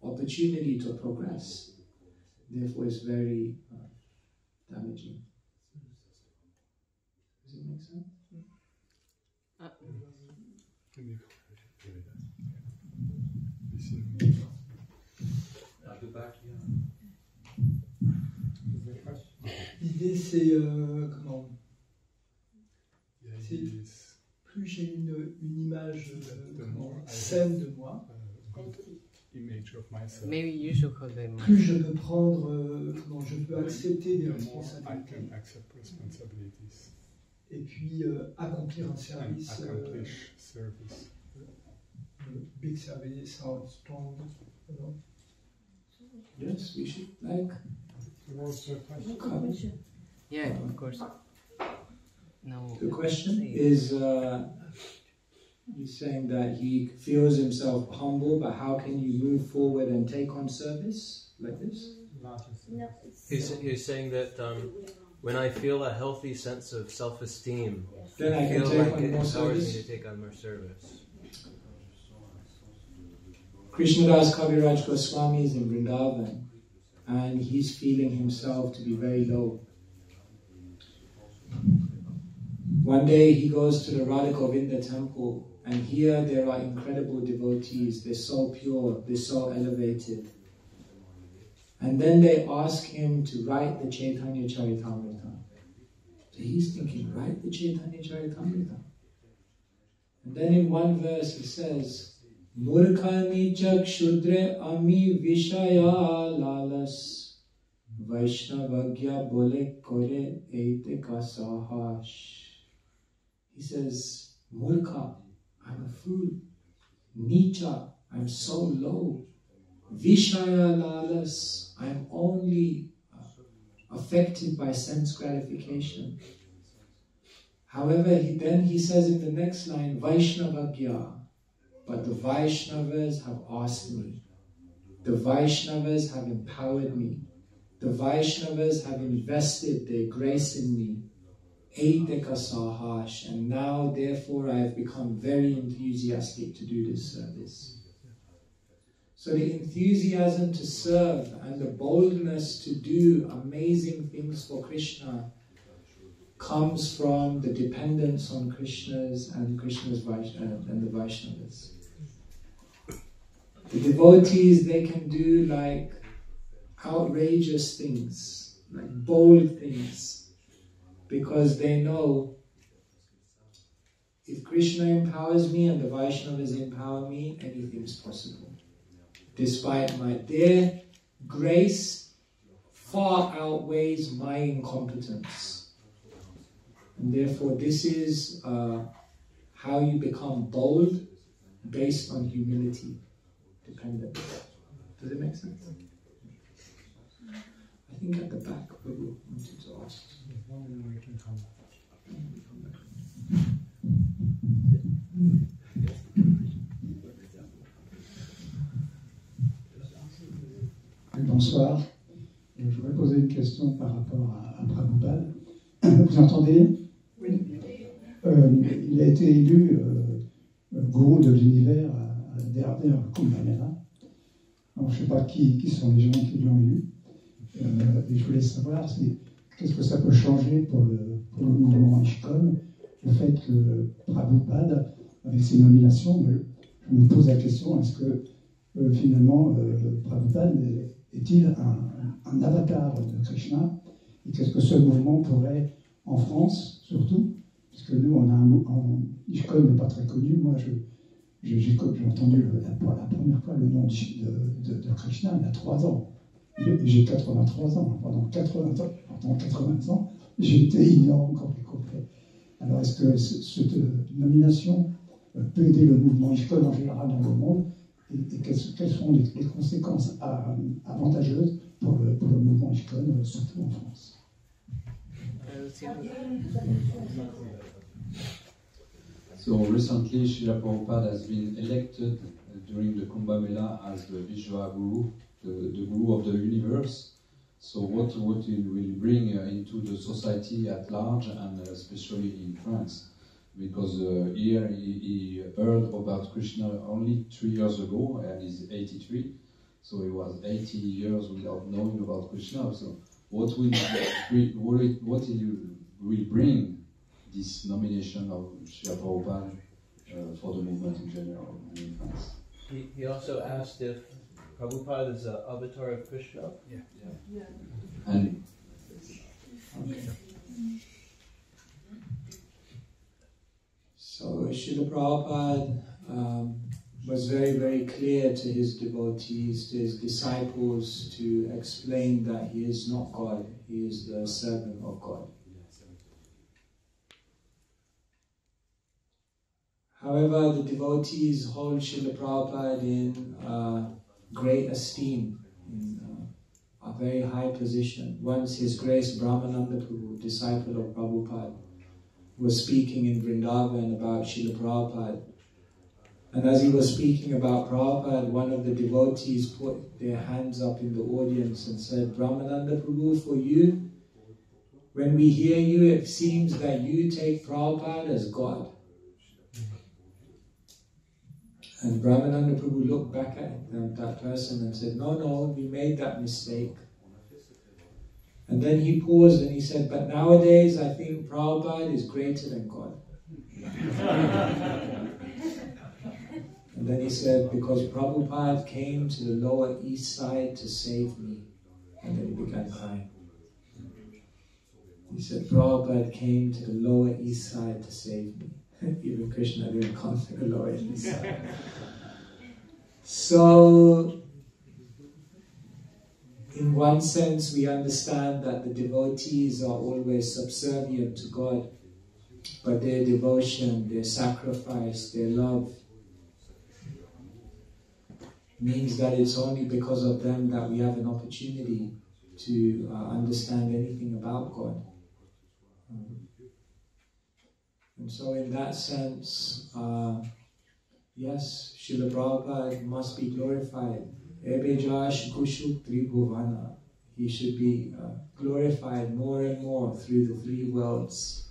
A: opportunity to progress. Therefore, it's very damaging. Does it make sense?
E: L'idée, c'est comment? C'est plus j'ai une image saine de moi,
I: Maybe you should call them.
E: plus je peux prendre, comment je peux accepter des responsabilités et puis accomplir un service, big service, strong.
A: Yes, we should like.
I: Yeah, of course. No.
A: The question is, he's saying that he feels himself humble, but how can you move forward and take on service like this?
J: No,
I: He's saying that when I feel a healthy sense of self-esteem,
A: Then I can
I: feel
A: take
I: like
A: on
I: it
A: more
I: empowers me
A: service.
I: to take on more service.
A: Krishnadas Kaviraj Goswami is in Vrindavan, and he's feeling himself to be very low. One day he goes to the Radha Govinda temple, and here there are incredible devotees. They're so pure, they're so elevated. And then they ask him to write the Chaitanya Charitamrita. So he's thinking, write the Chaitanya Charitamrita. And then in one verse he says, Murkhani chak shudre ami vishaya lalas Vaishnavagya bole kore eite ka sahash. He says, Murkha, I'm a fool. Nicha, I'm so low. Vishaya lalas, I'm only affected by sense gratification. However, then he says in the next line, Vaishnavagya, but the Vaishnavas have asked me. The Vaishnavas have empowered me. The Vaishnavas have invested their grace in me, and now therefore I have become very enthusiastic to do this service. So the enthusiasm to serve and the boldness to do amazing things for Krishna comes from the dependence on Krishna's and the Vaishnavas. The devotees, they can do like outrageous things, like bold things, because they know if Krishna empowers me and the Vaishnavas empower me, anything is possible. Despite their grace far outweighs my incompetence. And therefore this is how you become bold, based on humility, dependence. Does it make sense? I think at the back, Prabhu wanted to ask.
J: Bonsoir. Je voudrais poser une question par rapport à Prabhupada. Vous entendez? Oui. Il a été élu gourou de l'univers à la dernière Kumbh Mela. Alors, je ne sais pas qui sont les gens qui l'ont élu. Et je voulais savoir qu'est-ce que ça peut changer pour le mouvement ISKCON, le fait que Prabhupada, avec ses nominations, je me pose la question, est-ce que finalement Prabhupada est-il un avatar de Krishna? Et qu'est-ce que ce mouvement pourrait, en France surtout, puisque nous on a ISKCON n'est pas très connu. Moi j'ai entendu pour la première fois le nom de Krishna il y a 3 ans. J'ai 83 ans. Pendant 80 ans, j'ai été ignorant complet. Alors, est-ce que cette nomination peut aider le mouvement ISKCON en général dans le monde? Et quelles sont les conséquences avantageuses pour le mouvement ISKCON, surtout en France?
K: So recently, Srila Prabhupada has been elected during the Kumbh Mela as the Vishwa Guru, the Guru of the universe. So what he will bring into the society at large, and especially in France, because here he heard about Krishna only 3 years ago, and he's 83, so he was 80 years without knowing about Krishna. So what he will bring this nomination of Srila Prabhupada for the movement in general and in France?
I: He also asked if Prabhupada is an avatar of Krishna.
K: Yeah. And
A: okay. So Srila Prabhupada was very, very clear to his devotees, to his disciples, to explain that he is not God, he is the servant of God. However, the devotees hold Srila Prabhupada in great esteem, in a very high position. Once His Grace Brahmananda Prabhu, disciple of Prabhupada, was speaking in Vrindavan about Srila Prabhupada. And as he was speaking about Prabhupada, one of the devotees put their hands up in the audience and said, Brahmananda Prabhu, for you, when we hear you, it seems that you take Prabhupada as God. And Brahmananda Prabhu looked back at that person and said, no, we made that mistake. And then he paused and he said, but nowadays I think Prabhupada is greater than God. And then he said, because Prabhupada came to the Lower East Side to save me. And then he began crying. He said, Prabhupada came to the Lower East Side to save me. Even Krishna didn't come to the Lower East Side. So, in one sense, we understand that the devotees are always subservient to God, but their devotion, their sacrifice, their love means that it's only because of them that we have an opportunity to understand anything about God. And so in that sense, yes, Srila Prabhupada must be glorified. Ebejash Kushuk Tribhuvana. He should be glorified more and more through the three worlds.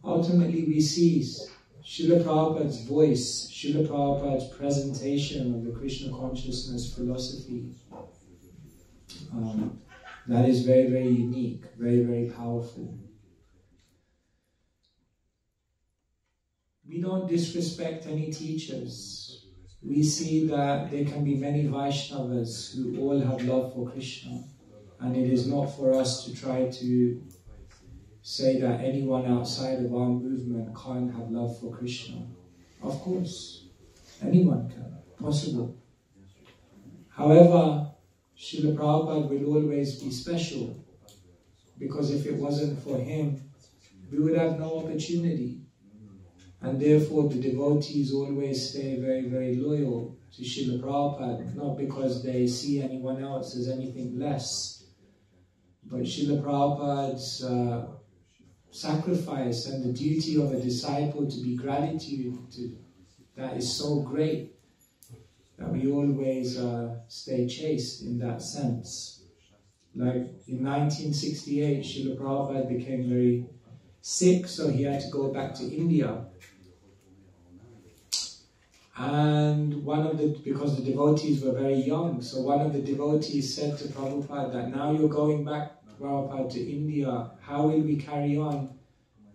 A: Ultimately we see Srila Prabhupada's voice, Srila Prabhupada's presentation of the Krishna consciousness philosophy. That is very, very unique, very, very powerful. We don't disrespect any teachers. We see that there can be many Vaishnavas who all have love for Krishna, and it is not for us to try to say that anyone outside of our movement can't have love for Krishna. Of course, anyone can, possible. However, Srila Prabhupada will always be special, because if it wasn't for him, we would have no opportunity. And therefore the devotees always stay very, very loyal to Srila Prabhupada, not because they see anyone else as anything less, but Srila Prabhupada's sacrifice and the duty of a disciple to be gratitude to, that is so great that we always stay chaste in that sense. Like in 1968, Srila Prabhupada became very sick, so he had to go back to India. And because the devotees were very young, so one of the devotees said to Prabhupada that now you're going back, Prabhupada, to India, how will we carry on?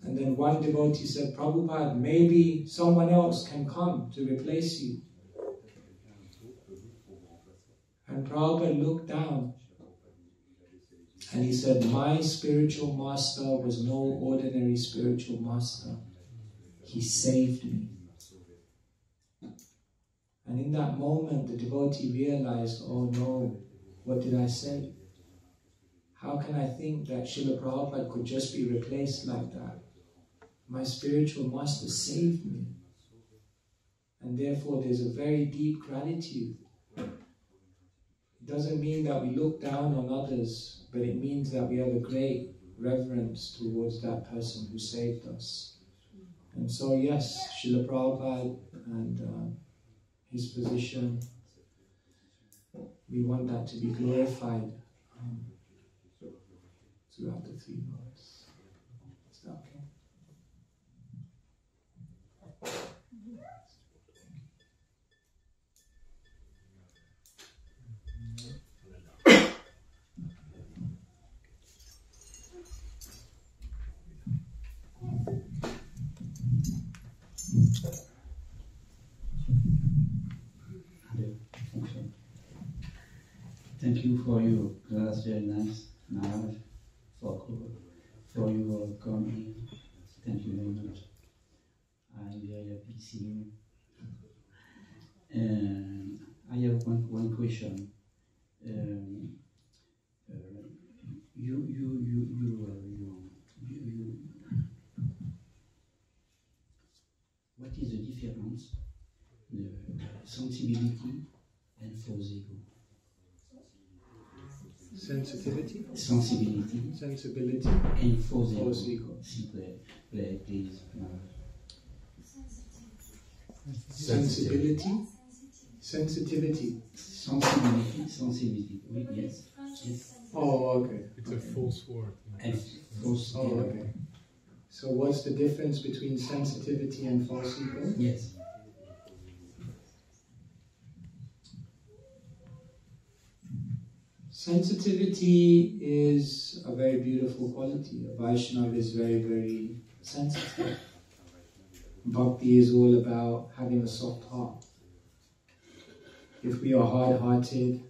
A: And then one devotee said, Prabhupada, maybe someone else can come to replace you. And Prabhupada looked down and he said, my spiritual master was no ordinary spiritual master. He saved me. And in that moment, the devotee realized, oh no, what did I say? How can I think that Srila Prabhupada could just be replaced like that? My spiritual master saved me. And therefore there's a very deep gratitude. It doesn't mean that we look down on others, but it means that we have a great reverence towards that person who saved us. And so yes, Srila Prabhupada and his position, we want that to be glorified throughout the three worlds. Is that okay?
L: Thank you for your class, very nice, Maharaj, for your coming. Thank you very much. I'm very happy to see you. And I have one question. What is the difference, the sensibility and false ego?
A: Sensitivity?
L: Sensibility.
A: Sensibility.
L: And false
A: ego.
L: Please.
A: Sensibility. Sensitivity.
L: Sensibility. Yes.
A: Oh, okay.
M: It's a false word.
L: And false ego.
A: Oh, okay. So what's the difference between sensitivity and false ego?
L: Yes.
A: Sensitivity is a very beautiful quality. A Vaishnava is very, very sensitive. Bhakti is all about having a soft heart. If we are hard-hearted,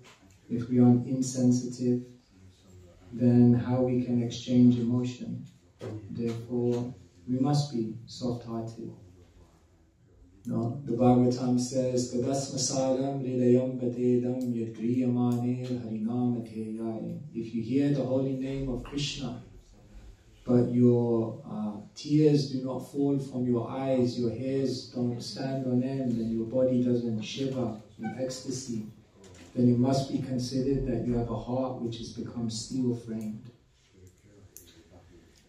A: if we are insensitive, then how we can exchange emotion? Therefore, we must be soft-hearted. No, the Bhagavatam says, Tadasmasaram lidayam batedam yadgriyamane harinamatheyaya. If you hear the holy name of Krishna, but your tears do not fall from your eyes, your hairs don't stand on end, and your body doesn't shiver in ecstasy, then it must be considered that you have a heart which has become steel-framed.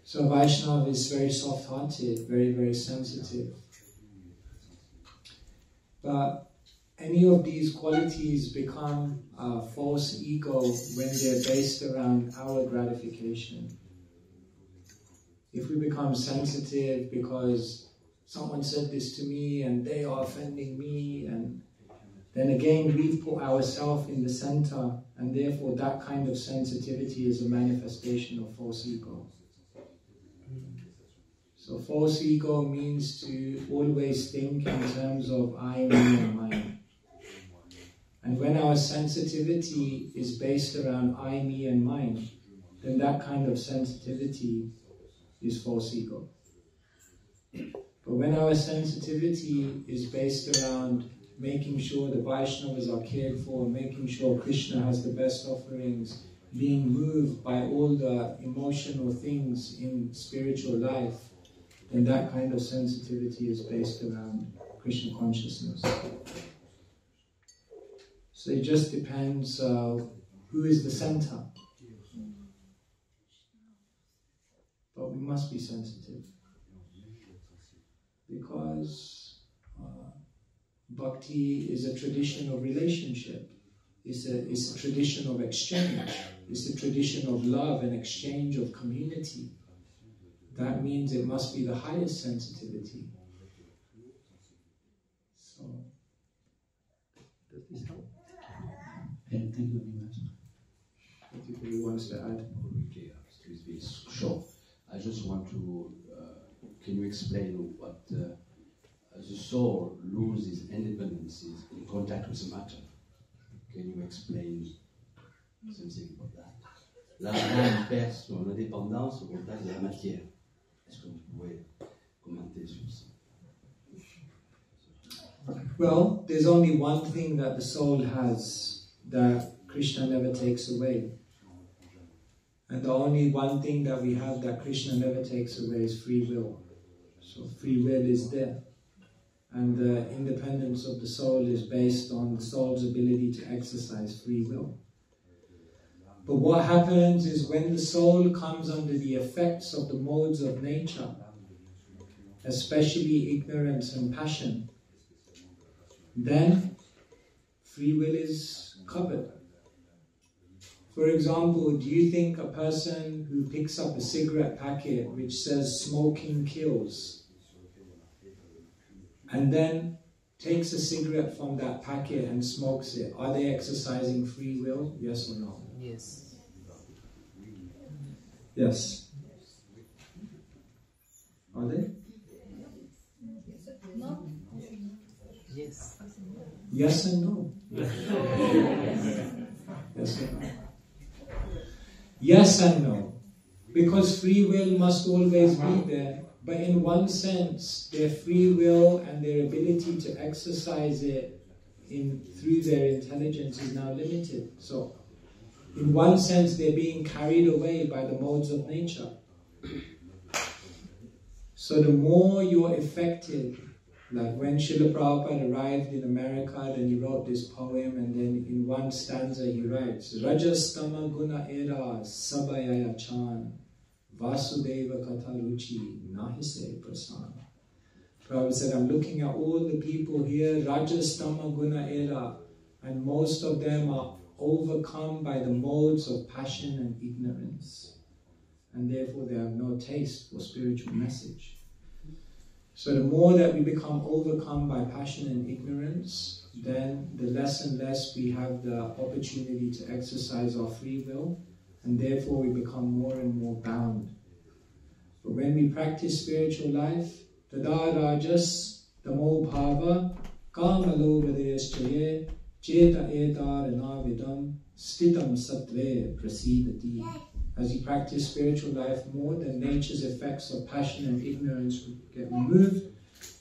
A: So Vaishnava is very soft-hearted, very, very sensitive. But any of these qualities become a false ego when they're based around our gratification. If we become sensitive because someone said this to me and they are offending me, and then again we've put ourselves in the center, and therefore that kind of sensitivity is a manifestation of false ego. So false ego means to always think in terms of I, me and mine. And when our sensitivity is based around I, me and mine, then that kind of sensitivity is false ego. But when our sensitivity is based around making sure the Vaishnavas are cared for, making sure Krishna has the best offerings, being moved by all the emotional things in spiritual life, then that kind of sensitivity is based around Krishna consciousness. So it just depends who is the center. But we must be sensitive, because bhakti is a tradition of relationship. It's a tradition of exchange. It's a tradition of love and exchange of community. That means it must be the highest sensitivity. So, does this help?
L: Thank you very much.
A: Anybody wants to add?
M: Okay, please be short. I just want to, can you explain what the soul loses independence in contact with the matter? Can you explain something about that? L'âme perd son indépendance au contact de la matière. Est-ce que vous pouvez commenter sur ça?
A: Well, there's only one thing that the soul has that Krishna never takes away. And the only one thing that we have that Krishna never takes away is free will. So free will is there. And the independence of the soul is based on the soul's ability to exercise free will. But what happens is when the soul comes under the effects of the modes of nature, especially ignorance and passion, then free will is covered. For example, do you think a person who picks up a cigarette packet which says smoking kills, and then takes a cigarette from that packet and smokes it, are they exercising free will? Yes or no?
N: Yes.
A: Yes. Are they?
H: No.
N: Yes.
A: Yes and no. Yes and no. Yes and no. Because free will must always be there. But in one sense, their free will and their ability to exercise it through their intelligence is now limited. So, in one sense, they're being carried away by the modes of nature. So the more you're affected, like when Srila Prabhupada arrived in America, then he wrote this poem, and then in one stanza he writes, Rajastama guna era sabayaya chan Vasudeva Kataruchi Nahise Prasana. Prabhupada said, I'm looking at all the people here, Rajastama Guna Era, and most of them are overcome by the modes of passion and ignorance. And therefore they have no taste for spiritual message. So the more that we become overcome by passion and ignorance, then the less and less we have the opportunity to exercise our free will, and therefore we become more and more bound. But when we practice spiritual life, tada rajas tamo bhava kamalo vadeschaye cheta etarana vidam stitam sattve prasidati. As you practice spiritual life more, then nature's effects of passion and ignorance get removed.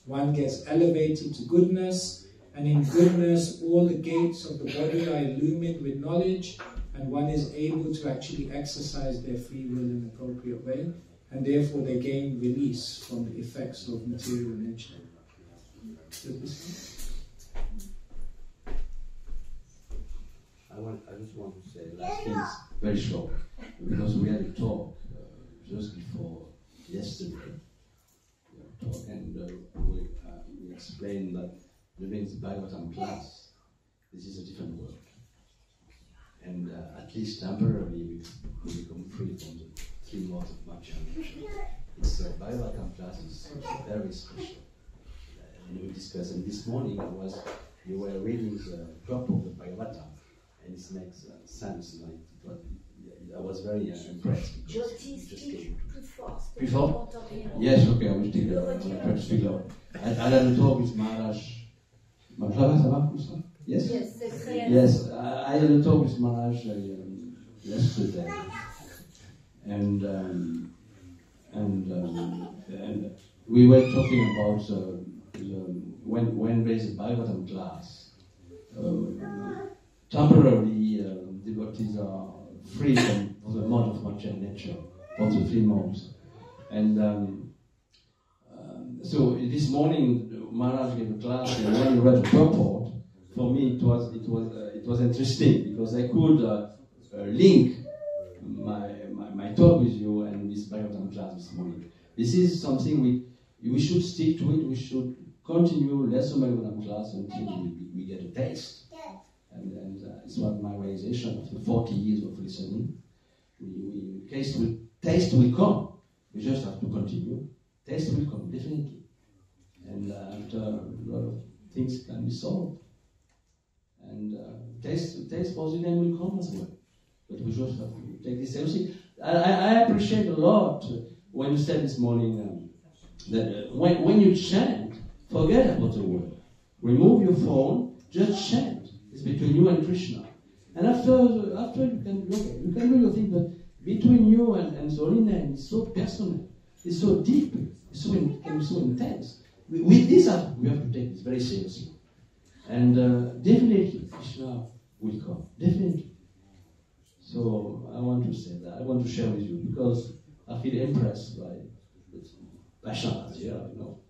A: One gets elevated to goodness, and in goodness all the gates of the body are illumined with knowledge, and one is able to actually exercise their free will in an appropriate way, and therefore they gain release from the effects of material nature.
M: I just want to say last things very short, because we had a talk just before yesterday. And we explained that during the Bhagavatam class, this is a different world. And at least temporarily we become free from the 3 modes of Macha nature. It's Bhagavatam class is very special. And we discussed, and this morning you were reading the drop of the Bhagavatam, and it makes sense. I was very impressed. Before? Yes, okay, I will try to speak loud. I had a talk with Maharaja. Yes? Yes, I had a talk with Maharaja yesterday. And we were talking about when there is a Bhagavatam class, temporarily devotees are free from the mode of Macha nature, from the 3 modes. And so this morning, Maharaj gave a class, and when he read the purport, for me it was interesting because I could link my talk with you and this Bhagavatam class this morning. This is something we should stick to it. We should continue lesson Bhagavatam class until we get a taste. And it's what my realization after 40 years of listening. Taste will come. We just have to continue. Taste will come, definitely. And after a lot of things can be solved. And taste for the name will come as well. But we just have to take this seriously. I appreciate a lot when you said this morning that when you chant, forget about the word. Remove your phone, just chant. It's between you and Krishna. And after you can do your thing, but between you and the Holy Name, it's so personal, it's so deep, it's so intense. With this, we have to take this very seriously. And definitely, Krishna will come. Definitely. So I want to say that. I want to share with you because I feel impressed by Vaishnavas here.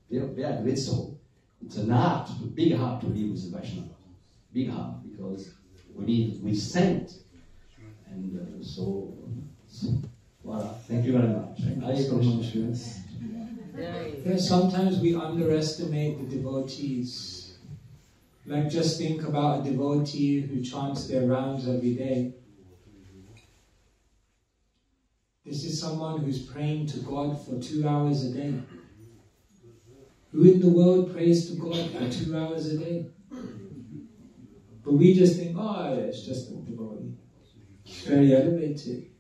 M: They are great soul. It's an art, a big heart to live with the Vaishnava. Big heart, because we live with saint. And so, voilà. Thank you very much.
A: Thank you so much. Yes, sometimes we underestimate the devotees. Like just think about a devotee who chants their rounds every day. This is someone who's praying to God for 2 hours a day. Who in the world prays to God for 2 hours a day? But we just think, oh, it's just a devotee. It's very elevated.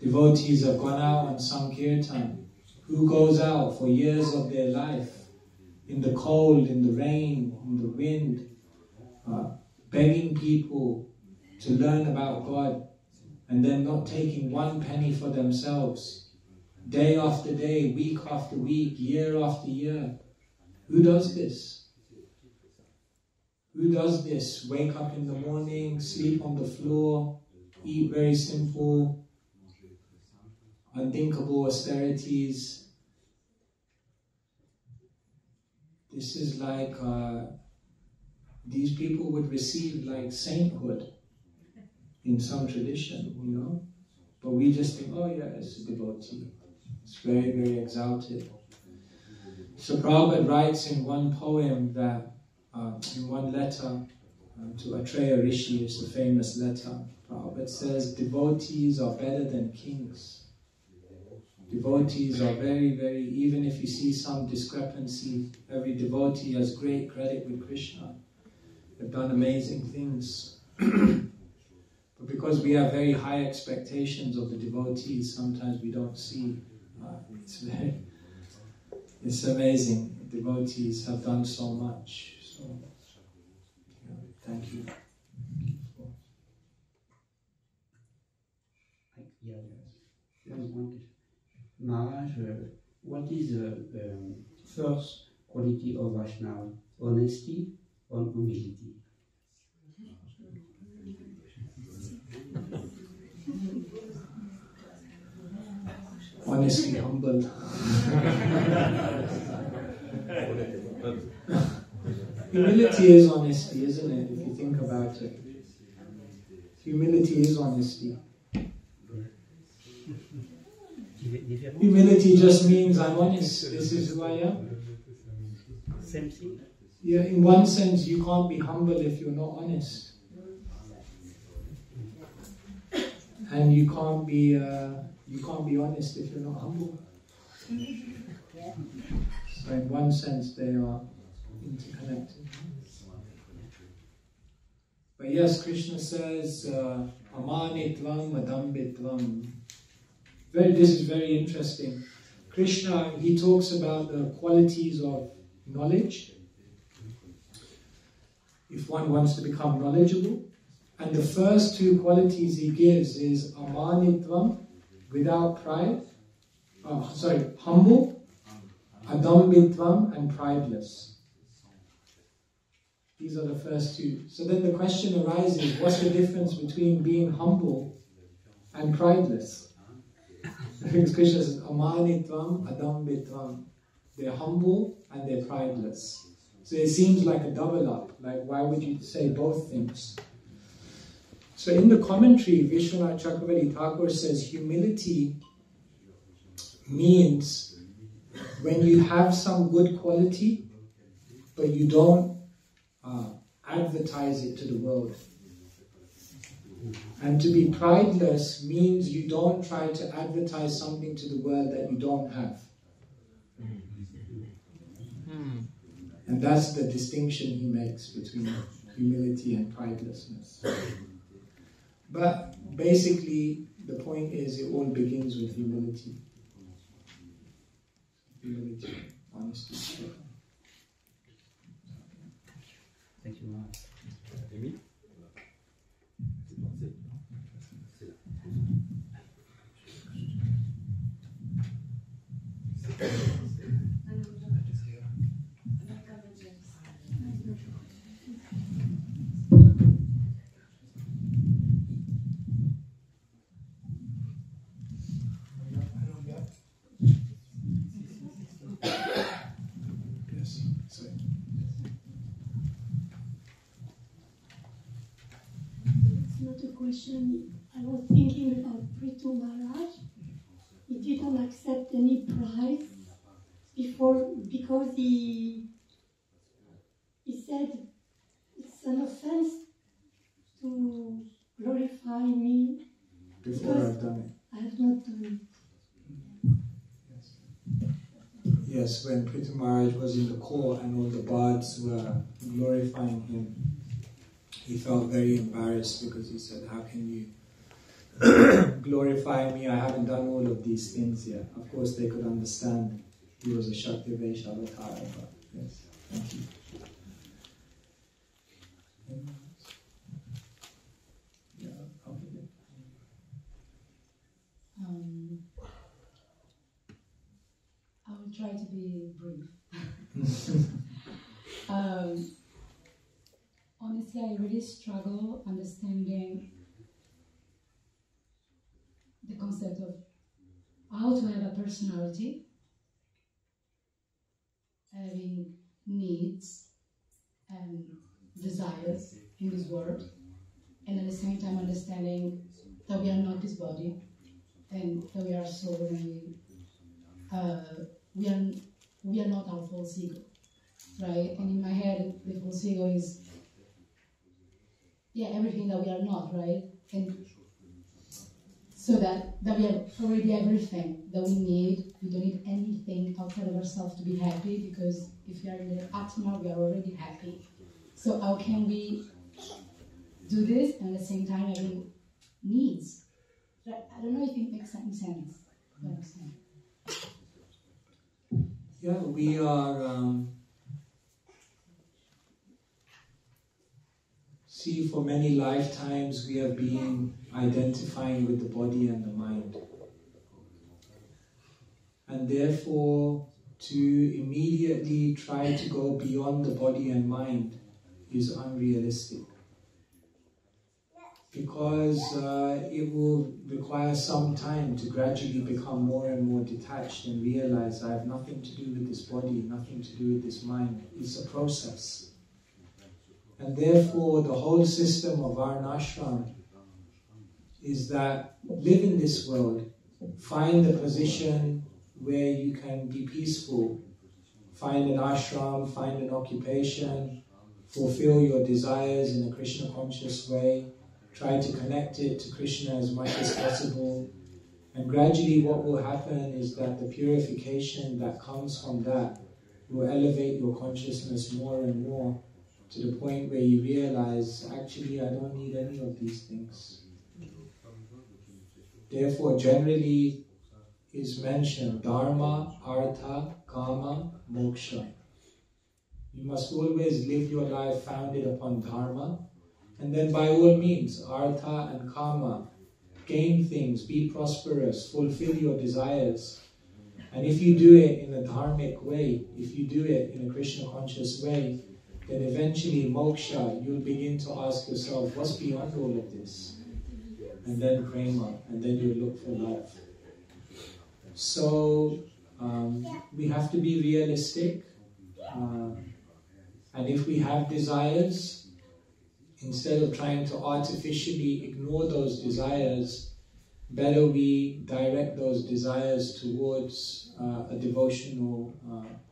A: Devotees have gone out on Sankirtan. Who goes out for years of their life, in the cold, in the rain, in the wind, begging people to learn about God, and then not taking 1 penny for themselves, day after day, week after week, year after year. Who does this? Who does this? Wake up in the morning, sleep on the floor, eat very simple, unthinkable austerities. This is like, these people would receive like sainthood in some tradition, But we just think, oh yeah, it's a devotee. It's very, very exalted. So Prabhupada writes in one poem that, in one letter to Atreya Rishi, it's a famous letter, Prabhupada says, devotees are better than kings. Devotees are very, very, even if you see some discrepancy, every devotee has great credit with Krishna. They've done amazing things. But because we have very high expectations of the devotees, sometimes we don't see. It's amazing. Devotees have done so much. So, thank you.
L: Maharaj, what is the first quality of Vaishnava? Honesty or humility?
A: Honesty, humble. Humility is honesty, isn't it? If you think about it. Humility is honesty. Humility just means I'm honest. This is who I am.
L: Same thing.
A: Yeah, in one sense, you can't be humble if you're not honest. and you can't be honest if you're not humble. So in one sense they are interconnected. But yes, Krishna says, amanitvam adambitvam. This is very interesting. Krishna, he talks about the qualities of knowledge, if one wants to become knowledgeable. And the first two qualities he gives is amanitvam, without pride, humble, adambitvam, and prideless. These are the first two. So then the question arises, what's the difference between being humble and prideless? Because Krishna says, amanitvam, adambitvam. They're humble and they're prideless. So it seems like a double up. Like, why would you say both things? So in the commentary, Vishwanath Chakravarti Thakur says humility means when you have some good quality, but you don't advertise it to the world. And to be prideless means you don't try to advertise something to the world that you don't have. And that's the distinction he makes between humility and pridelessness. But basically, the point is it all begins with humility. Humility, honesty.
L: Thank you, Mark.
O: I was thinking about Prithu Maharaj. He didn't accept any prize before because he said it's an offense to glorify me
A: before I've done it.
O: I have not done
A: it. Yes, when Prithu Maharaj was in the court and all the bards were glorifying him, he felt very embarrassed because he said, how can you glorify me? I haven't done all of these things yet. Of course, they could understand he was a Shakti Vaishya avatar, but yes, thank you.
H: I will try to be brief. Honestly, I really struggle understanding the concept of how to have a personality, having needs and desires in this world, and at the same time understanding that we are not this body and that we are soul and we are not our false ego, right? And in my head, the false ego is everything that we are not, right? And so that we are already everything that we need. We don't need anything outside of ourselves to be happy, because if we are in the Atma, we are already happy. So how can we do this and at the same time having needs? I don't know if it makes any sense.
A: Yeah, we are... See, for many lifetimes we have been identifying with the body and the mind. And therefore, to immediately try to go beyond the body and mind is unrealistic. Because it will require some time to gradually become more and more detached and realize I have nothing to do with this body, nothing to do with this mind. It's a process. And therefore, the whole system of Varnashram is that live in this world, find a position where you can be peaceful, find an ashram, find an occupation, fulfill your desires in a Krishna conscious way, try to connect it to Krishna as much as possible. And gradually what will happen is that the purification that comes from that will elevate your consciousness more and more to the point where you realize, actually, I don't need any of these things. Therefore, generally is mentioned Dharma, Artha, Kama, Moksha. You must always live your life founded upon Dharma, and then by all means, Artha and Kama, gain things, be prosperous, fulfill your desires. And if you do it in a dharmic way, if you do it in a Krishna conscious way, then eventually moksha, you'll begin to ask yourself, what's beyond all of this? And then prema, and then you look for love. So we have to be realistic, and if we have desires, instead of trying to artificially ignore those desires, better we direct those desires towards a devotional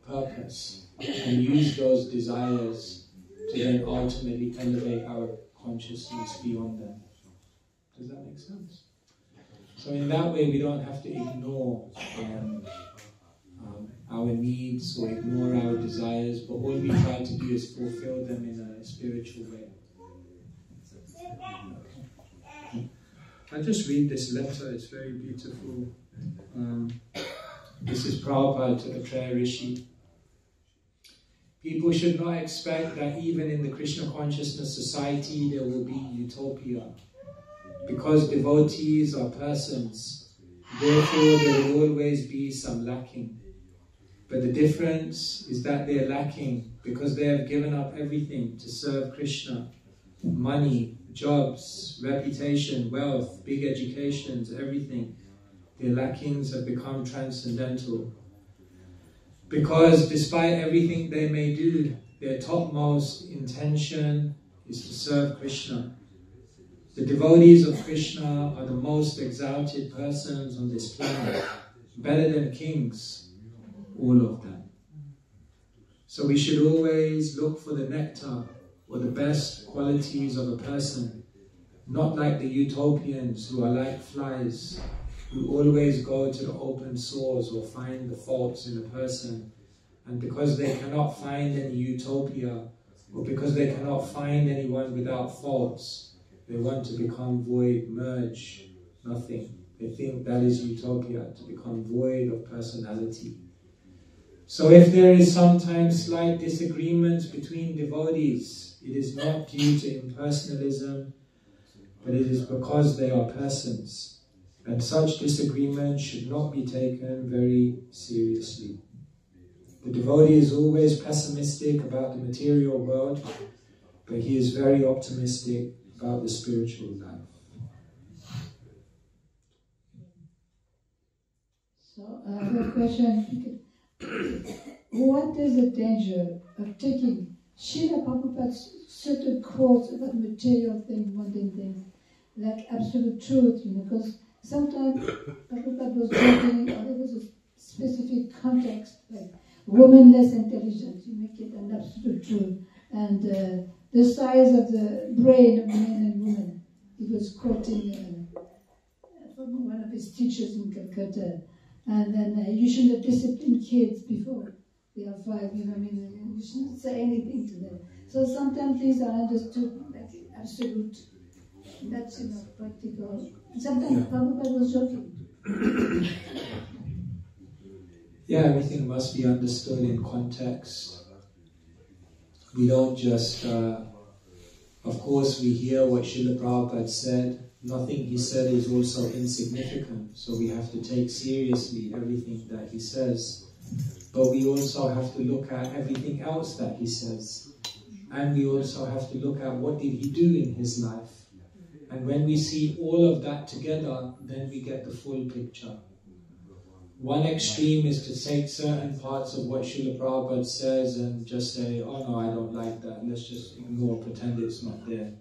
A: purpose and use those desires to then ultimately elevate our consciousness beyond them. Does that make sense? So in that way, we don't have to ignore our needs or ignore our desires, but all we try to do is fulfill them in a spiritual way. I'll just read this letter, it's very beautiful. This is Prabhupada to the Traya Rishi. People should not expect that even in the Krishna Consciousness Society there will be utopia. Because devotees are persons, therefore there will always be some lacking. But the difference is that they are lacking because they have given up everything to serve Krishna. Money, jobs, reputation, wealth, big educations, everything. Their lackings have become transcendental. Because despite everything they may do, their topmost intention is to serve Krishna. The devotees of Krishna are the most exalted persons on this planet, better than kings, all of them. So we should always look for the nectar or the best qualities of a person, not like the utopians who are like flies, who always go to the open sores or find the faults in a person, and because they cannot find any utopia, or because they cannot find anyone without faults, they want to become void, merge, nothing. They think that is utopia, to become void of personality. So if there is sometimes slight disagreements between devotees, it is not due to impersonalism, but it is because they are persons. And such disagreements should not be taken very seriously. The devotee is always pessimistic about the material world, but he is very optimistic about the spiritual life.
B: So I have a question. What is the danger of taking Srila Prabhupada's certain quotes about material things, mundane things, like absolute truth, because sometimes Prabhupada was talking, or there was a specific context, like woman less intelligent, you make it an absolute truth, and the size of the brain of men and women. He was quoting from one of his teachers in Calcutta. And then you shouldn't discipline kids before they are 5, you shouldn't say anything to them. So sometimes things are understood like absolute, that's practical. Sometimes Prabhupada was joking.
A: Yeah, everything must be understood in context. We don't just, of course we hear what Srila Prabhupada said. Nothing he said is also insignificant, so we have to take seriously everything that he says. But we also have to look at everything else that he says. And we also have to look at what did he do in his life. And when we see all of that together, then we get the full picture. One extreme is to take certain parts of what Srila Prabhupada says and just say, oh no, I don't like that, let's just ignore, pretend it's not there.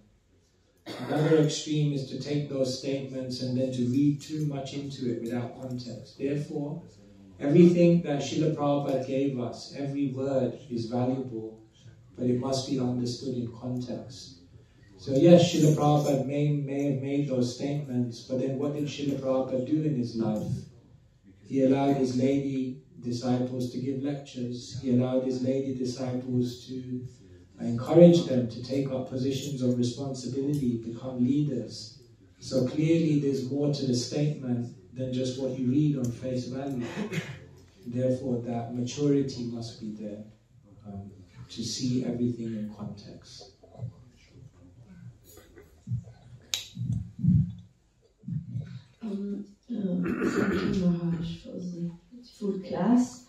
A: Another extreme is to take those statements and then to read too much into it without context. Therefore, everything that Srila Prabhupada gave us, every word is valuable, but it must be understood in context. So So yes, Srila Prabhupada may have made those statements, but then what did Srila Prabhupada do in his life? He allowed his lady disciples to give lectures. He allowed his lady disciples to encourage them to take up positions of responsibility, become leaders. So clearly there's more to the statement than just what you read on face value. Therefore that maturity must be there to see everything in context.
P: Thank you, Maharaj, for the beautiful class.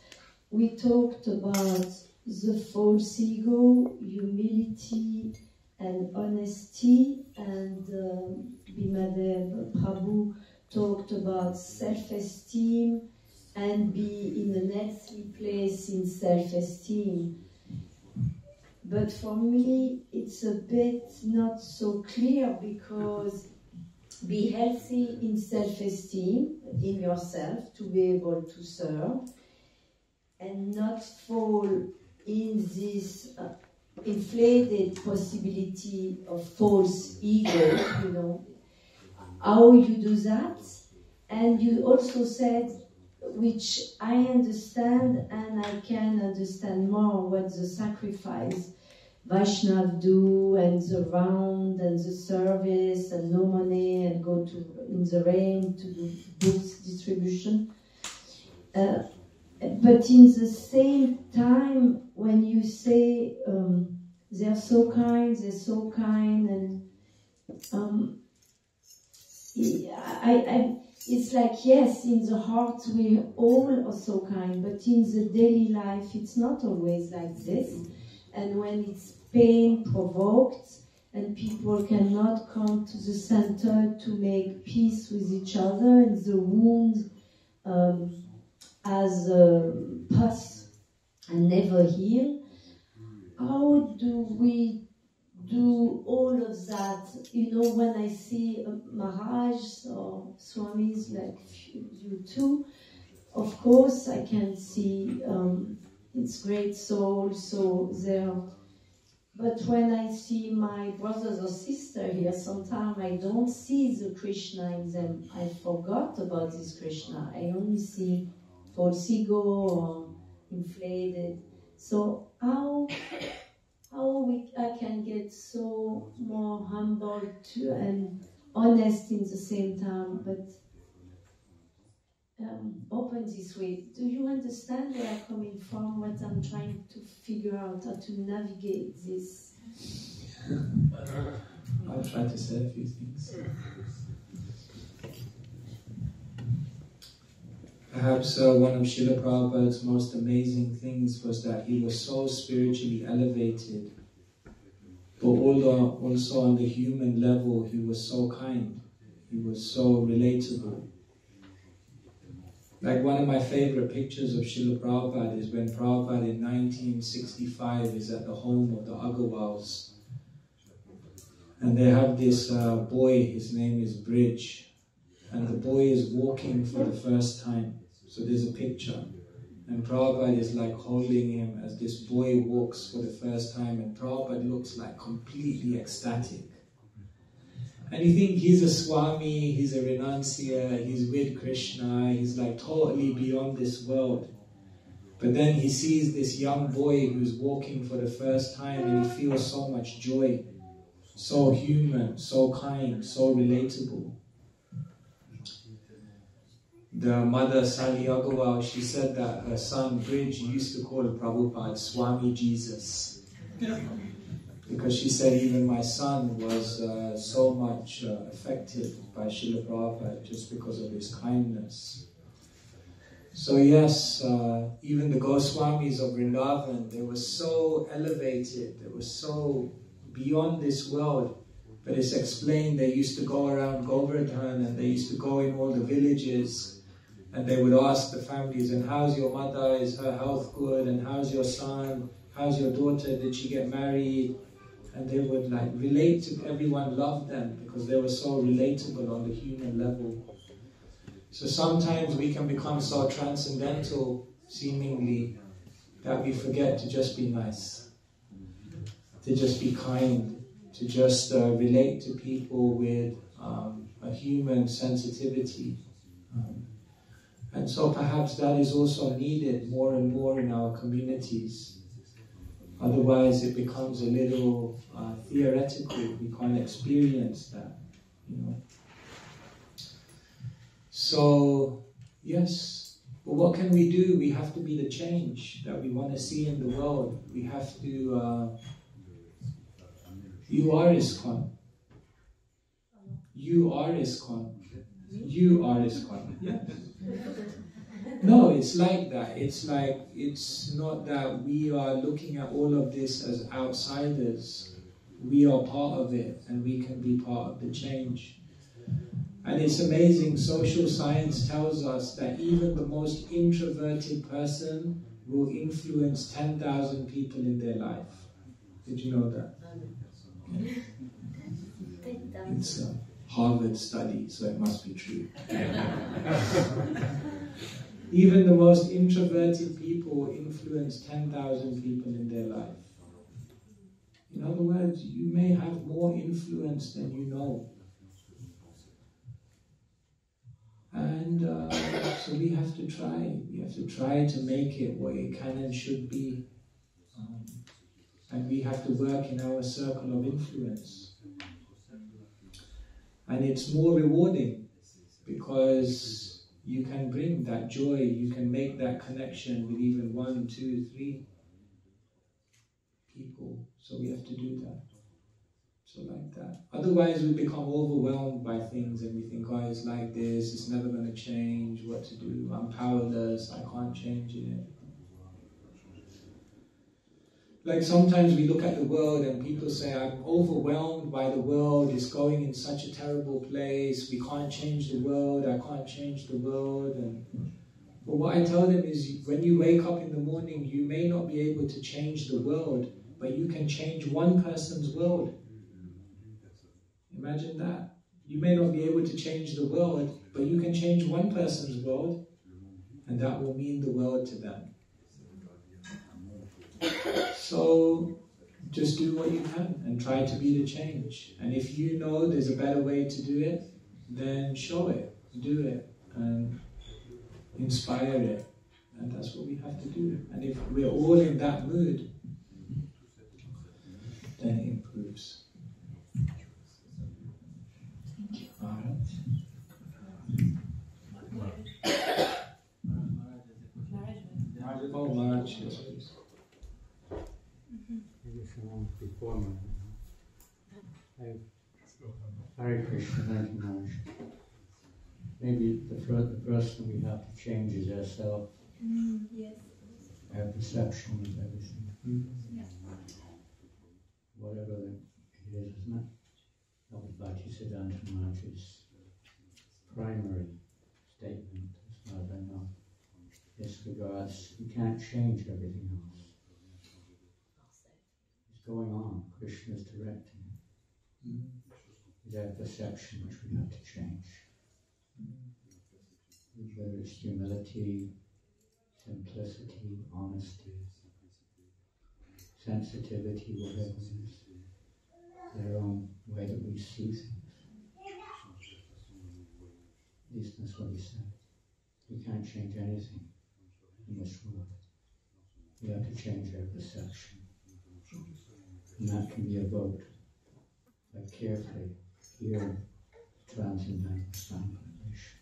P: We talked about the false ego, humility, and honesty, and Bimadev Prabhu talked about self-esteem and be in an healthy place in self-esteem. But for me, it's a bit not so clear, because be healthy in self-esteem, in yourself, to be able to serve, and not fall in this inflated possibility of false ego, you know. How you do that? And you also said, which I understand, and I can understand more, what the sacrifice Vaishnav do, and the round, and the service, and no money, and go to in the rain to do books distribution. But in the same time, when you say they're so kind, and it's like, yes, in the heart we all are so kind, but in the daily life it's not always like this. And when it's pain provoked and people cannot come to the center to make peace with each other, and the wound as pus and never heal, how do we do all of that? You know, when I see Maharaj or Swamis like you too, of course I can see it's great souls, so there. But when I see my brothers or sisters here, sometimes I don't see the Krishna in them. I forgot about this Krishna. I only see false ego or inflated. So how I can get so more humble too and honest in the same time, but open this way. Do you understand where I'm coming from? What I'm trying to figure out, how to navigate this?
A: I'll try to say a few things. Perhaps one of Srila Prabhupada's most amazing things was that he was so spiritually elevated, but also on the human level he was so kind, he was so relatable. Like one of my favorite pictures of Srila Prabhupada is when Prabhupada in 1965 is at the home of the Agarwals, and they have this boy, his name is Bridge, and the boy is walking for the first time. So there's a picture, and Prabhupada is like holding him as this boy walks for the first time, and Prabhupada looks like completely ecstatic. And you think he's a Swami, he's a renunciate, he's with Krishna, he's like totally beyond this world. But then he sees this young boy who's walking for the first time, and he feels so much joy, so human, so kind, so relatable. The mother, Sally Agarwal, she said that her son Bridge used to call Prabhupada Swami Jesus. Because she said even my son was so much affected by Srila Prabhupada just because of his kindness. So yes, even the Goswamis of Vrindavan, they were so elevated, they were so beyond this world. But it's explained they used to go around Govardhan, and they used to go in all the villages, and they would ask the families, and how's your mother, is her health good, and how's your son, how's your daughter, did she get married? And they would like relate to everyone, loved them because they were so relatable on the human level. So sometimes we can become so transcendental, seemingly, that we forget to just be nice, to just be kind, to just relate to people with a human sensitivity. And so perhaps that is also needed more and more in our communities. Otherwise it becomes a little theoretical. We can't experience that, you know. So, yes, but what can we do? We have to be the change that we want to see in the world. We have to... you are ISKCON. You are ISKCON. You are ISKCON. Yes. No, it's like that. It's like, it's not that we are looking at all of this as outsiders. We are part of it, and we can be part of the change. And it's amazing, social science tells us that even the most introverted person will influence 10,000 people in their life. Did you know that? It's a Harvard study, so it must be true. Even the most introverted people influence 10,000 people in their life. In other words, you may have more influence than you know. And so we have to try. We have to try to make it what it can and should be. And we have to work in our circle of influence. And it's more rewarding because you can bring that joy, you can make that connection with even 1, 2, 3 people. So we have to do that. So like that. Otherwise we become overwhelmed by things and we think, oh, it's like this, it's never going to change, what to do, I'm powerless, I can't change it. Like sometimes we look at the world and people say, I'm overwhelmed by the world, it's going in such a terrible place, we can't change the world, I can't change the world. But what I tell them is, when you wake up in the morning, you may not be able to change the world, but you can change one person's world. Imagine that. You may not be able to change the world, but you can change one person's world, and that will mean the world to them. So just do what you can and try to be the change. And if you know there's a better way to do it, then show it, do it, and inspire it. And that's what we have to do. And if we're all in that mood, then it improves. All right. Oh, Maharaj, yes, please.
L: Before me. Hare Krishna, thank you, Maharaj. Maybe the first thing we have to change is ourselves.
O: Yes.
L: Our perception of everything.
O: Yeah.
L: Whatever it is, isn't it? That was Bhaktisiddhanta Maharaj's primary statement, as far as I know. This regards, you can't change everything else. It's going on. Krishna is directing it. It's our perception which we have to change. Whether it's humility, simplicity, honesty, sensitivity, whatever it is, their own way that we see things. At least that's what he said. We can't change anything in this world. We have to change our perception. And that can be evoked by carefully hearing transcendental translation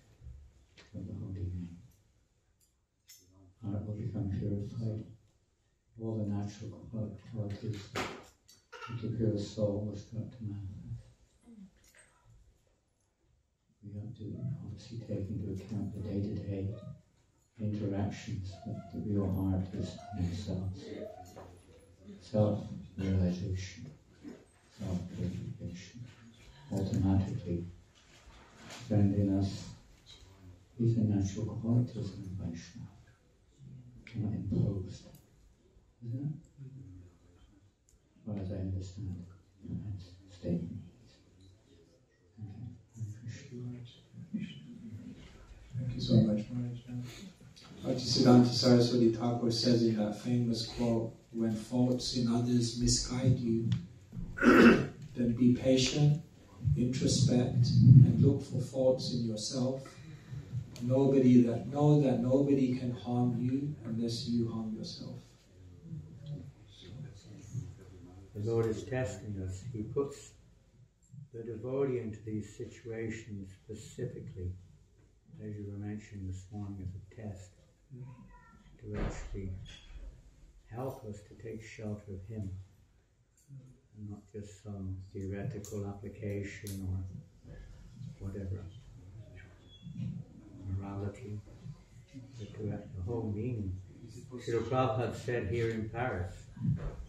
L: of the holy name. Heart will become purified. All the natural qualities of the pure soul will start to manifest. We have to obviously take into account the day-to-day interactions with the real heart is in ourselves. Self-realization, self-purification, automatically found in us. These are natural qualities of the Vaishnava, not imposed, isn't it? As far as I understand that statement.
A: Thank you so much, Maharaj. Bhaktisiddhanta Saraswati Thakur says in that famous quote, when faults in others misguide you, then be patient, introspect, and look for faults in yourself. Know that nobody can harm you unless you harm yourself.
L: The Lord is testing us. He puts the devotee into these situations specifically, as you were mentioning this morning, as a test, to actually help us to take shelter of Him, and not just some theoretical application or whatever, morality, but to have the whole meaning. Srila Prabhupada said here in Paris,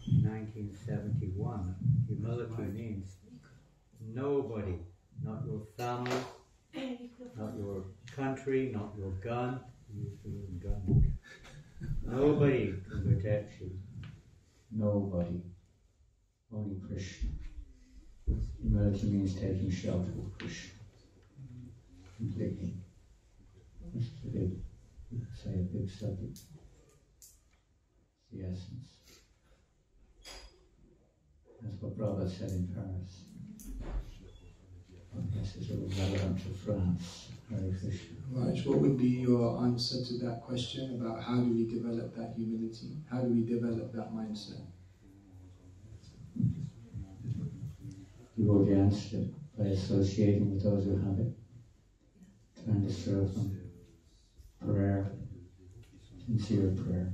L: in 1971, humility means nobody, not your family, not your country, not your gun, use the word gun. Nobody can protect you. Nobody. Only Krishna. Humility means taking shelter of Krishna. Completely. This is a big, say a big subject. It's the essence. That's what Prabhupada said in Paris. This is relevant to France. Hare Krishna.
A: Raj, what would be your answer to that question about how do we develop that humility? How do we develop that mindset?
L: You already answered it by associating with those who have it, trying to serve them. Prayer, sincere prayer.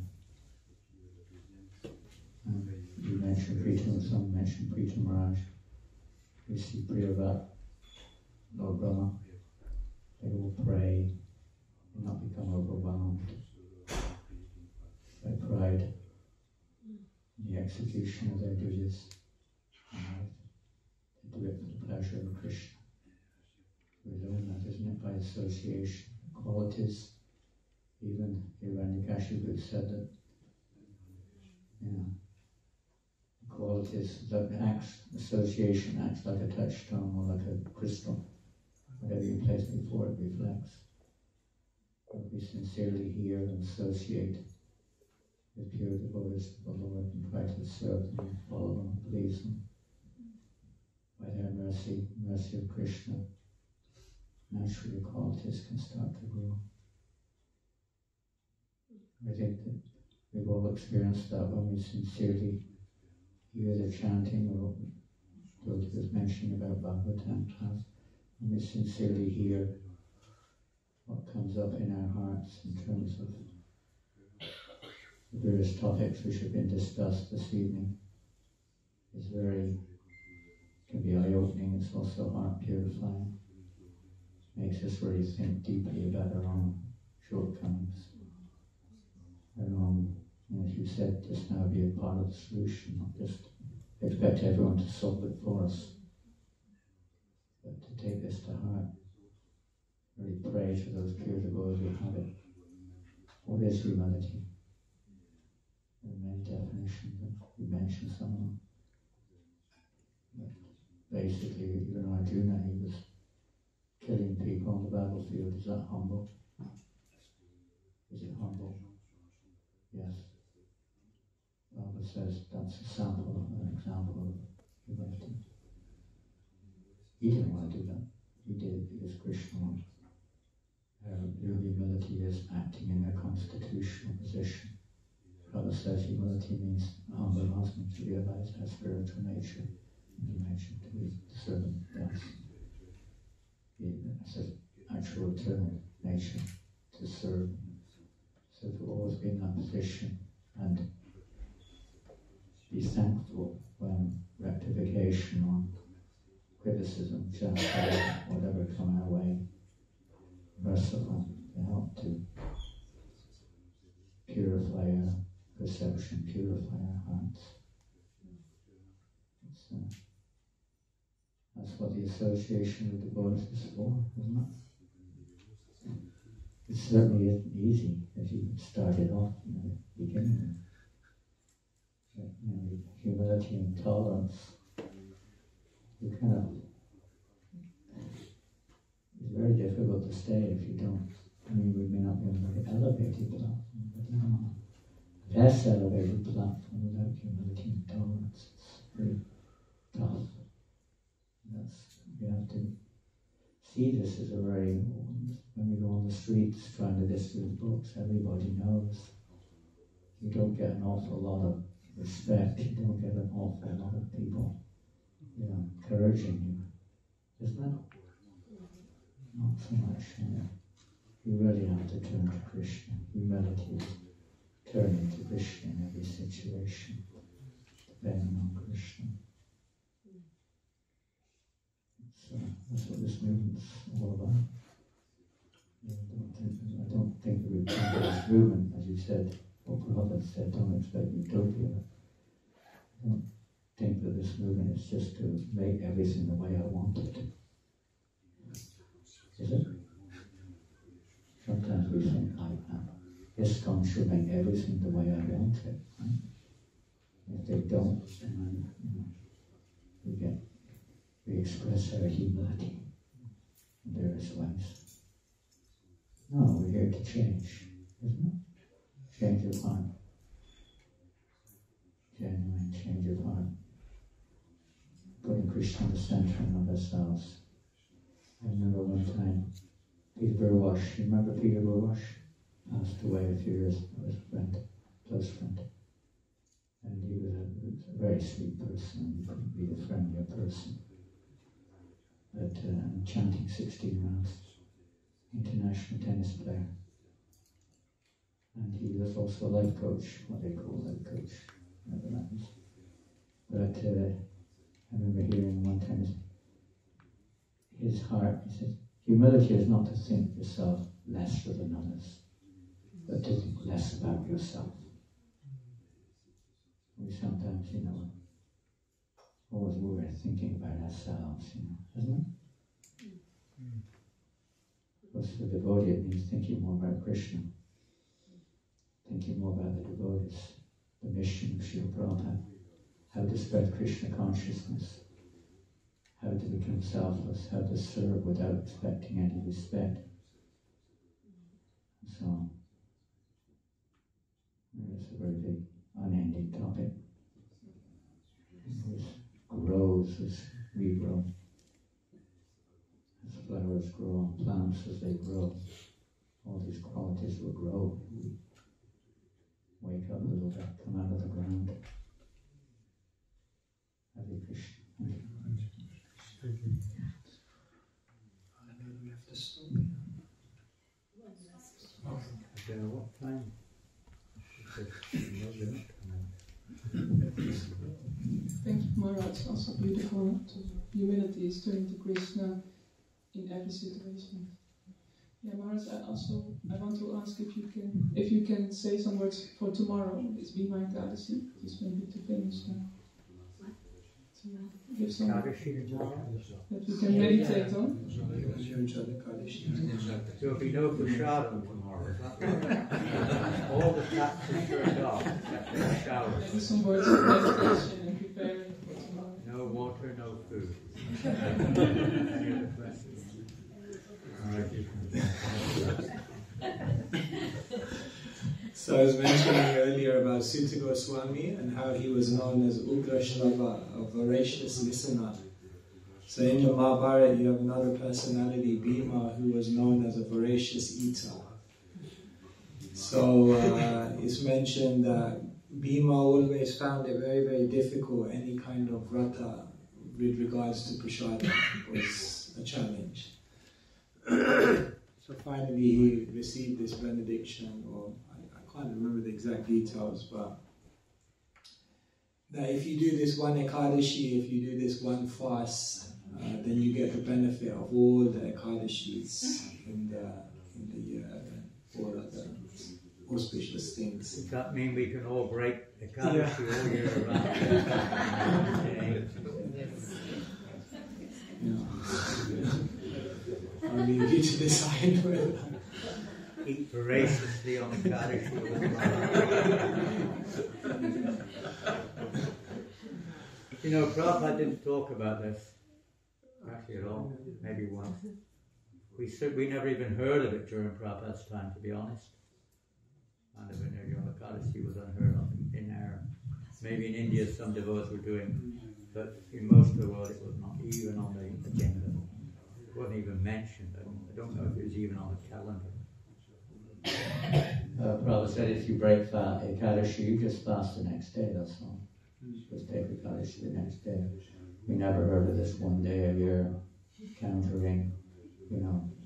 L: And you mentioned Preetam, some mentioned Preetam Maharaj. We see Priyavat, Lord Brahma. They will pray and not become overwhelmed by pride in the execution of their duties. They do it for the pleasure of Krishna. We learn that, isn't it, by association, qualities. Even Hiranyakashipu said that, qualities that association acts like a touchstone or like a crystal. Whatever you place before it reflects. If we sincerely hear and associate with pure devotees of the Lord and try to serve them, follow them, please them, by their mercy of Krishna, naturally qualities can start to grow. I think that we've all experienced that when we sincerely hear the chanting, or what was mentioning about Bhagavatam class, when we sincerely hear what comes up in our hearts in terms of the various topics which have been discussed this evening, can be eye-opening. It's also heart-purifying. Makes us really think deeply about our own shortcomings. And as you said just now, be a part of the solution, not just expect everyone to solve it for us, but to take this to heart. Really pray to those pure devotees who have it. What is humility? There are many definitions, and we mentioned some of them. But basically, even Arjuna, he was killing people on the battlefield. Is that humble? Is it humble? Yes. The Bible says that's an example of humility. He didn't want to do that. He did it because Krishna wanted. Real humility is acting in a constitutional position. Prabhupada says humility means a humble husband to realize our spiritual nature. And he mentioned to be the servant, yes. It's an actual eternal nature to serve. So to always be in that position and be thankful when rectification or criticism, chastisement, whatever come our way, merciful to help to purify our perception, purify our hearts. That's what the association with devotees is for, isn't it? It certainly isn't easy as you started off in the beginning. But, humility and tolerance, it's very difficult to stay if you don't. We may not be on a very elevated platform, but a less elevated platform without humility and tolerance, it's very tough. You have to see this as a very, when we go on the streets trying to distribute books, everybody knows. You don't get an awful lot of respect, you don't get an awful lot of people, encouraging you, isn't it? Not so much, You really have to turn to Krishna. Humility is turning to Krishna in every situation, depending on Krishna. So that's what this movement's all about. I don't think that we've come to this movement, as you said, or Prabhupada said, don't expect utopia. I don't think that this movement is just to make everything the way I want it. Is it? Sometimes we think like that. ISKCON should make everything the way I want it. Right? If they don't, then we express our humility in various ways. No, we're here to change, isn't it? Change of heart. Genuine change of heart. Putting Krishna in the center of ourselves. I remember one time, Peter Burwash, you remember Peter Burwash? Passed away a few years ago, his friend, close friend. And he was a very sweet person, he couldn't be a friendlier person. But chanting 16 rounds, international tennis player. And he was also a life coach, what they call a life coach, whatever that is. But I remember hearing one time his heart, he said, humility is not to think yourself lesser than others, but to think less about yourself. We sometimes, always we're thinking about ourselves, isn't it? Because for the devotee it means thinking more about Krishna, thinking more about the devotees, the mission of Srila Prabhupada, how to spread Krishna consciousness, how to become selfless, how to serve without expecting any respect. So, it's a very big, unending topic. It grows as we grow. As flowers grow on plants as they grow, all these qualities will grow. We wake up a little bit, come out of the ground. Hare Krishna.
E: We have to stop.
L: I don't know what time.
Q: Thank you, Maharaja. It's also beautiful. Humility is turning to Krishna in every situation. Yeah, Maharaja, I want to ask if you can say some words for tomorrow. It's Bhima Ekadashi, just maybe to finish. Give some that we can meditate on.
R: There will be no prasadam tomorrow. All the taps are turned off.
Q: Maybe some words of meditation and preparing for tomorrow.
R: No water, no food. Any other questions?
A: So I was mentioning earlier about Sutta Goswami and how he was known as Ugra Shrava, a voracious listener. So in the Mahabharata you have another personality, Bhima, who was known as a voracious eater. So it's mentioned that Bhima always found it very, very difficult, any kind of vrata with regards to prasada was a challenge. So finally he received this benediction, or I can't remember the exact details, but that if you do this one Ekadashi, if you do this one fast, then you get the benefit of all the Ekadashis in the year and all other auspicious things.
R: Does that mean we can all break Ekadashi all year around?
A: I'll leave you to decide whether.
R: Eat voraciously on Ekadashi. Prabhupada didn't talk about this actually at all, maybe once. We never even heard of it during Prabhupada's time, to be honest. And Ekadashi was unheard of in our. Maybe in India some devotees were doing but in most of the world it was not even on the agenda. It wasn't even mentioned. I don't know if it was even on the calendar.
L: Prabhupada said if you break Ekadashi, you just fast the next day, that's all. Just take Ekadashi the next day. We never heard of this one day a year countering,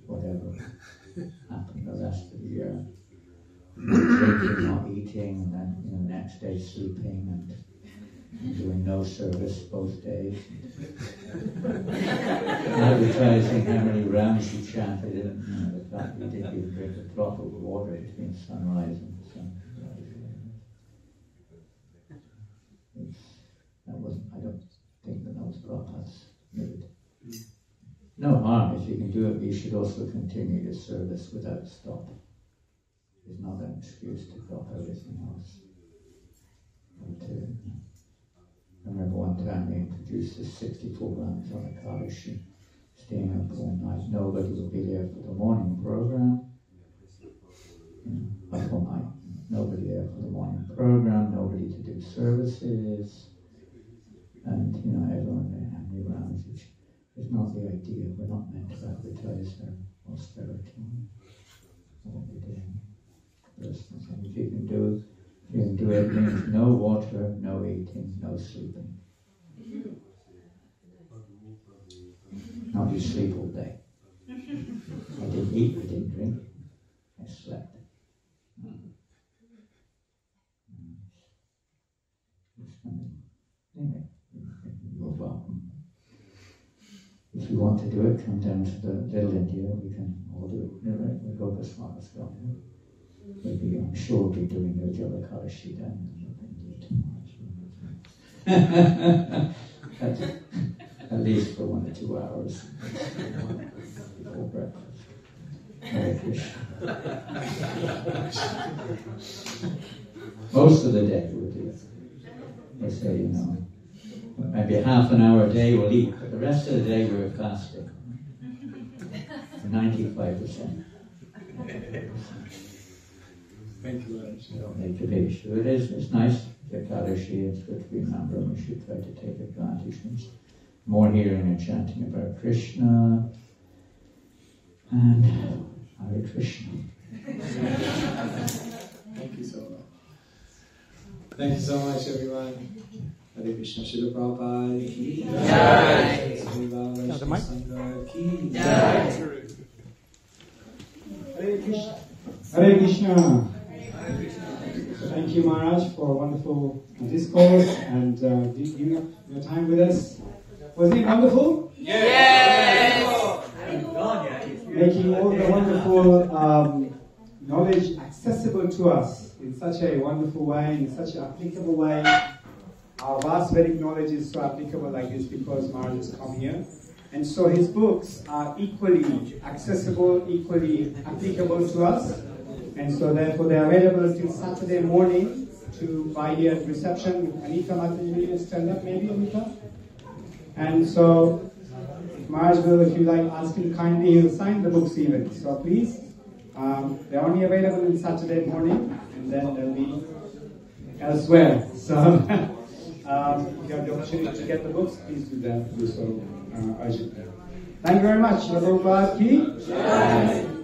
L: whatever happened the rest of the year. Drinking, not eating, and then the next day sleeping and doing no service both days. Advertising how many rounds you chanted, and the fact that you didn't even drink a drop of water between sunrise and sunrise. I don't think that was Prabhupada's mood. No harm if you can do it, but you should also continue your service without stop. It's not an excuse to drop everything else. I remember one time they introduced the 64 rounds on Ekadashi, staying up all night. Nobody would be there for the morning program. Up all night. Nobody there for the morning program, nobody to do services. And, everyone there had new rounds, which is not the idea. We're not meant to advertise our austerity. What we're doing. If you can do it, means no water, no eating, no sleeping. Not you sleep all day. I didn't eat, I didn't drink, I slept. You're welcome. If you want to do it, come down to the Little India, we can all do it. We'll go to ISKCON. Maybe I'm sure we'll be doing your Jalakalashi then at least for 1 or 2 hours before breakfast. Hare Krishna. Most of the day we'll do it. They say, maybe half an hour a day we'll eat, but the rest of the day we're fasting. 95%.
A: Thank you very much.
L: Don't make a big issue. It's nice, the Ekadashi, it's good to remember, and we should try to take advantage. There's more hearing and chanting about Krishna, and Hare Krishna.
A: Thank you so much. Thank you so much, everyone. Hare Krishna, Srila Prabhupada ki jai. Srila Vaishnava Sangha ki jai.
J: Hare Krishna. Hare Krishna. Thank you, Maharaj, for a wonderful discourse and giving up your time with us. Was it wonderful?
R: Yes!
J: Making all the wonderful knowledge accessible to us in such a wonderful way, in such an applicable way. Our vast Vedic knowledge is so applicable like this because Maharaj has come here. And so his books are equally accessible, equally applicable to us. And so therefore they are available until Saturday morning to buy here at reception. Anita Mataji, stand up maybe, Anita? And so Maharaj will, if you like, ask him kindly, he'll sign the books even. So please, they're only available on Saturday morning, and then they'll be elsewhere. So if you have the opportunity to get the books, please do that. Do so urgently. Thank you very much. Prabhupada ki jai.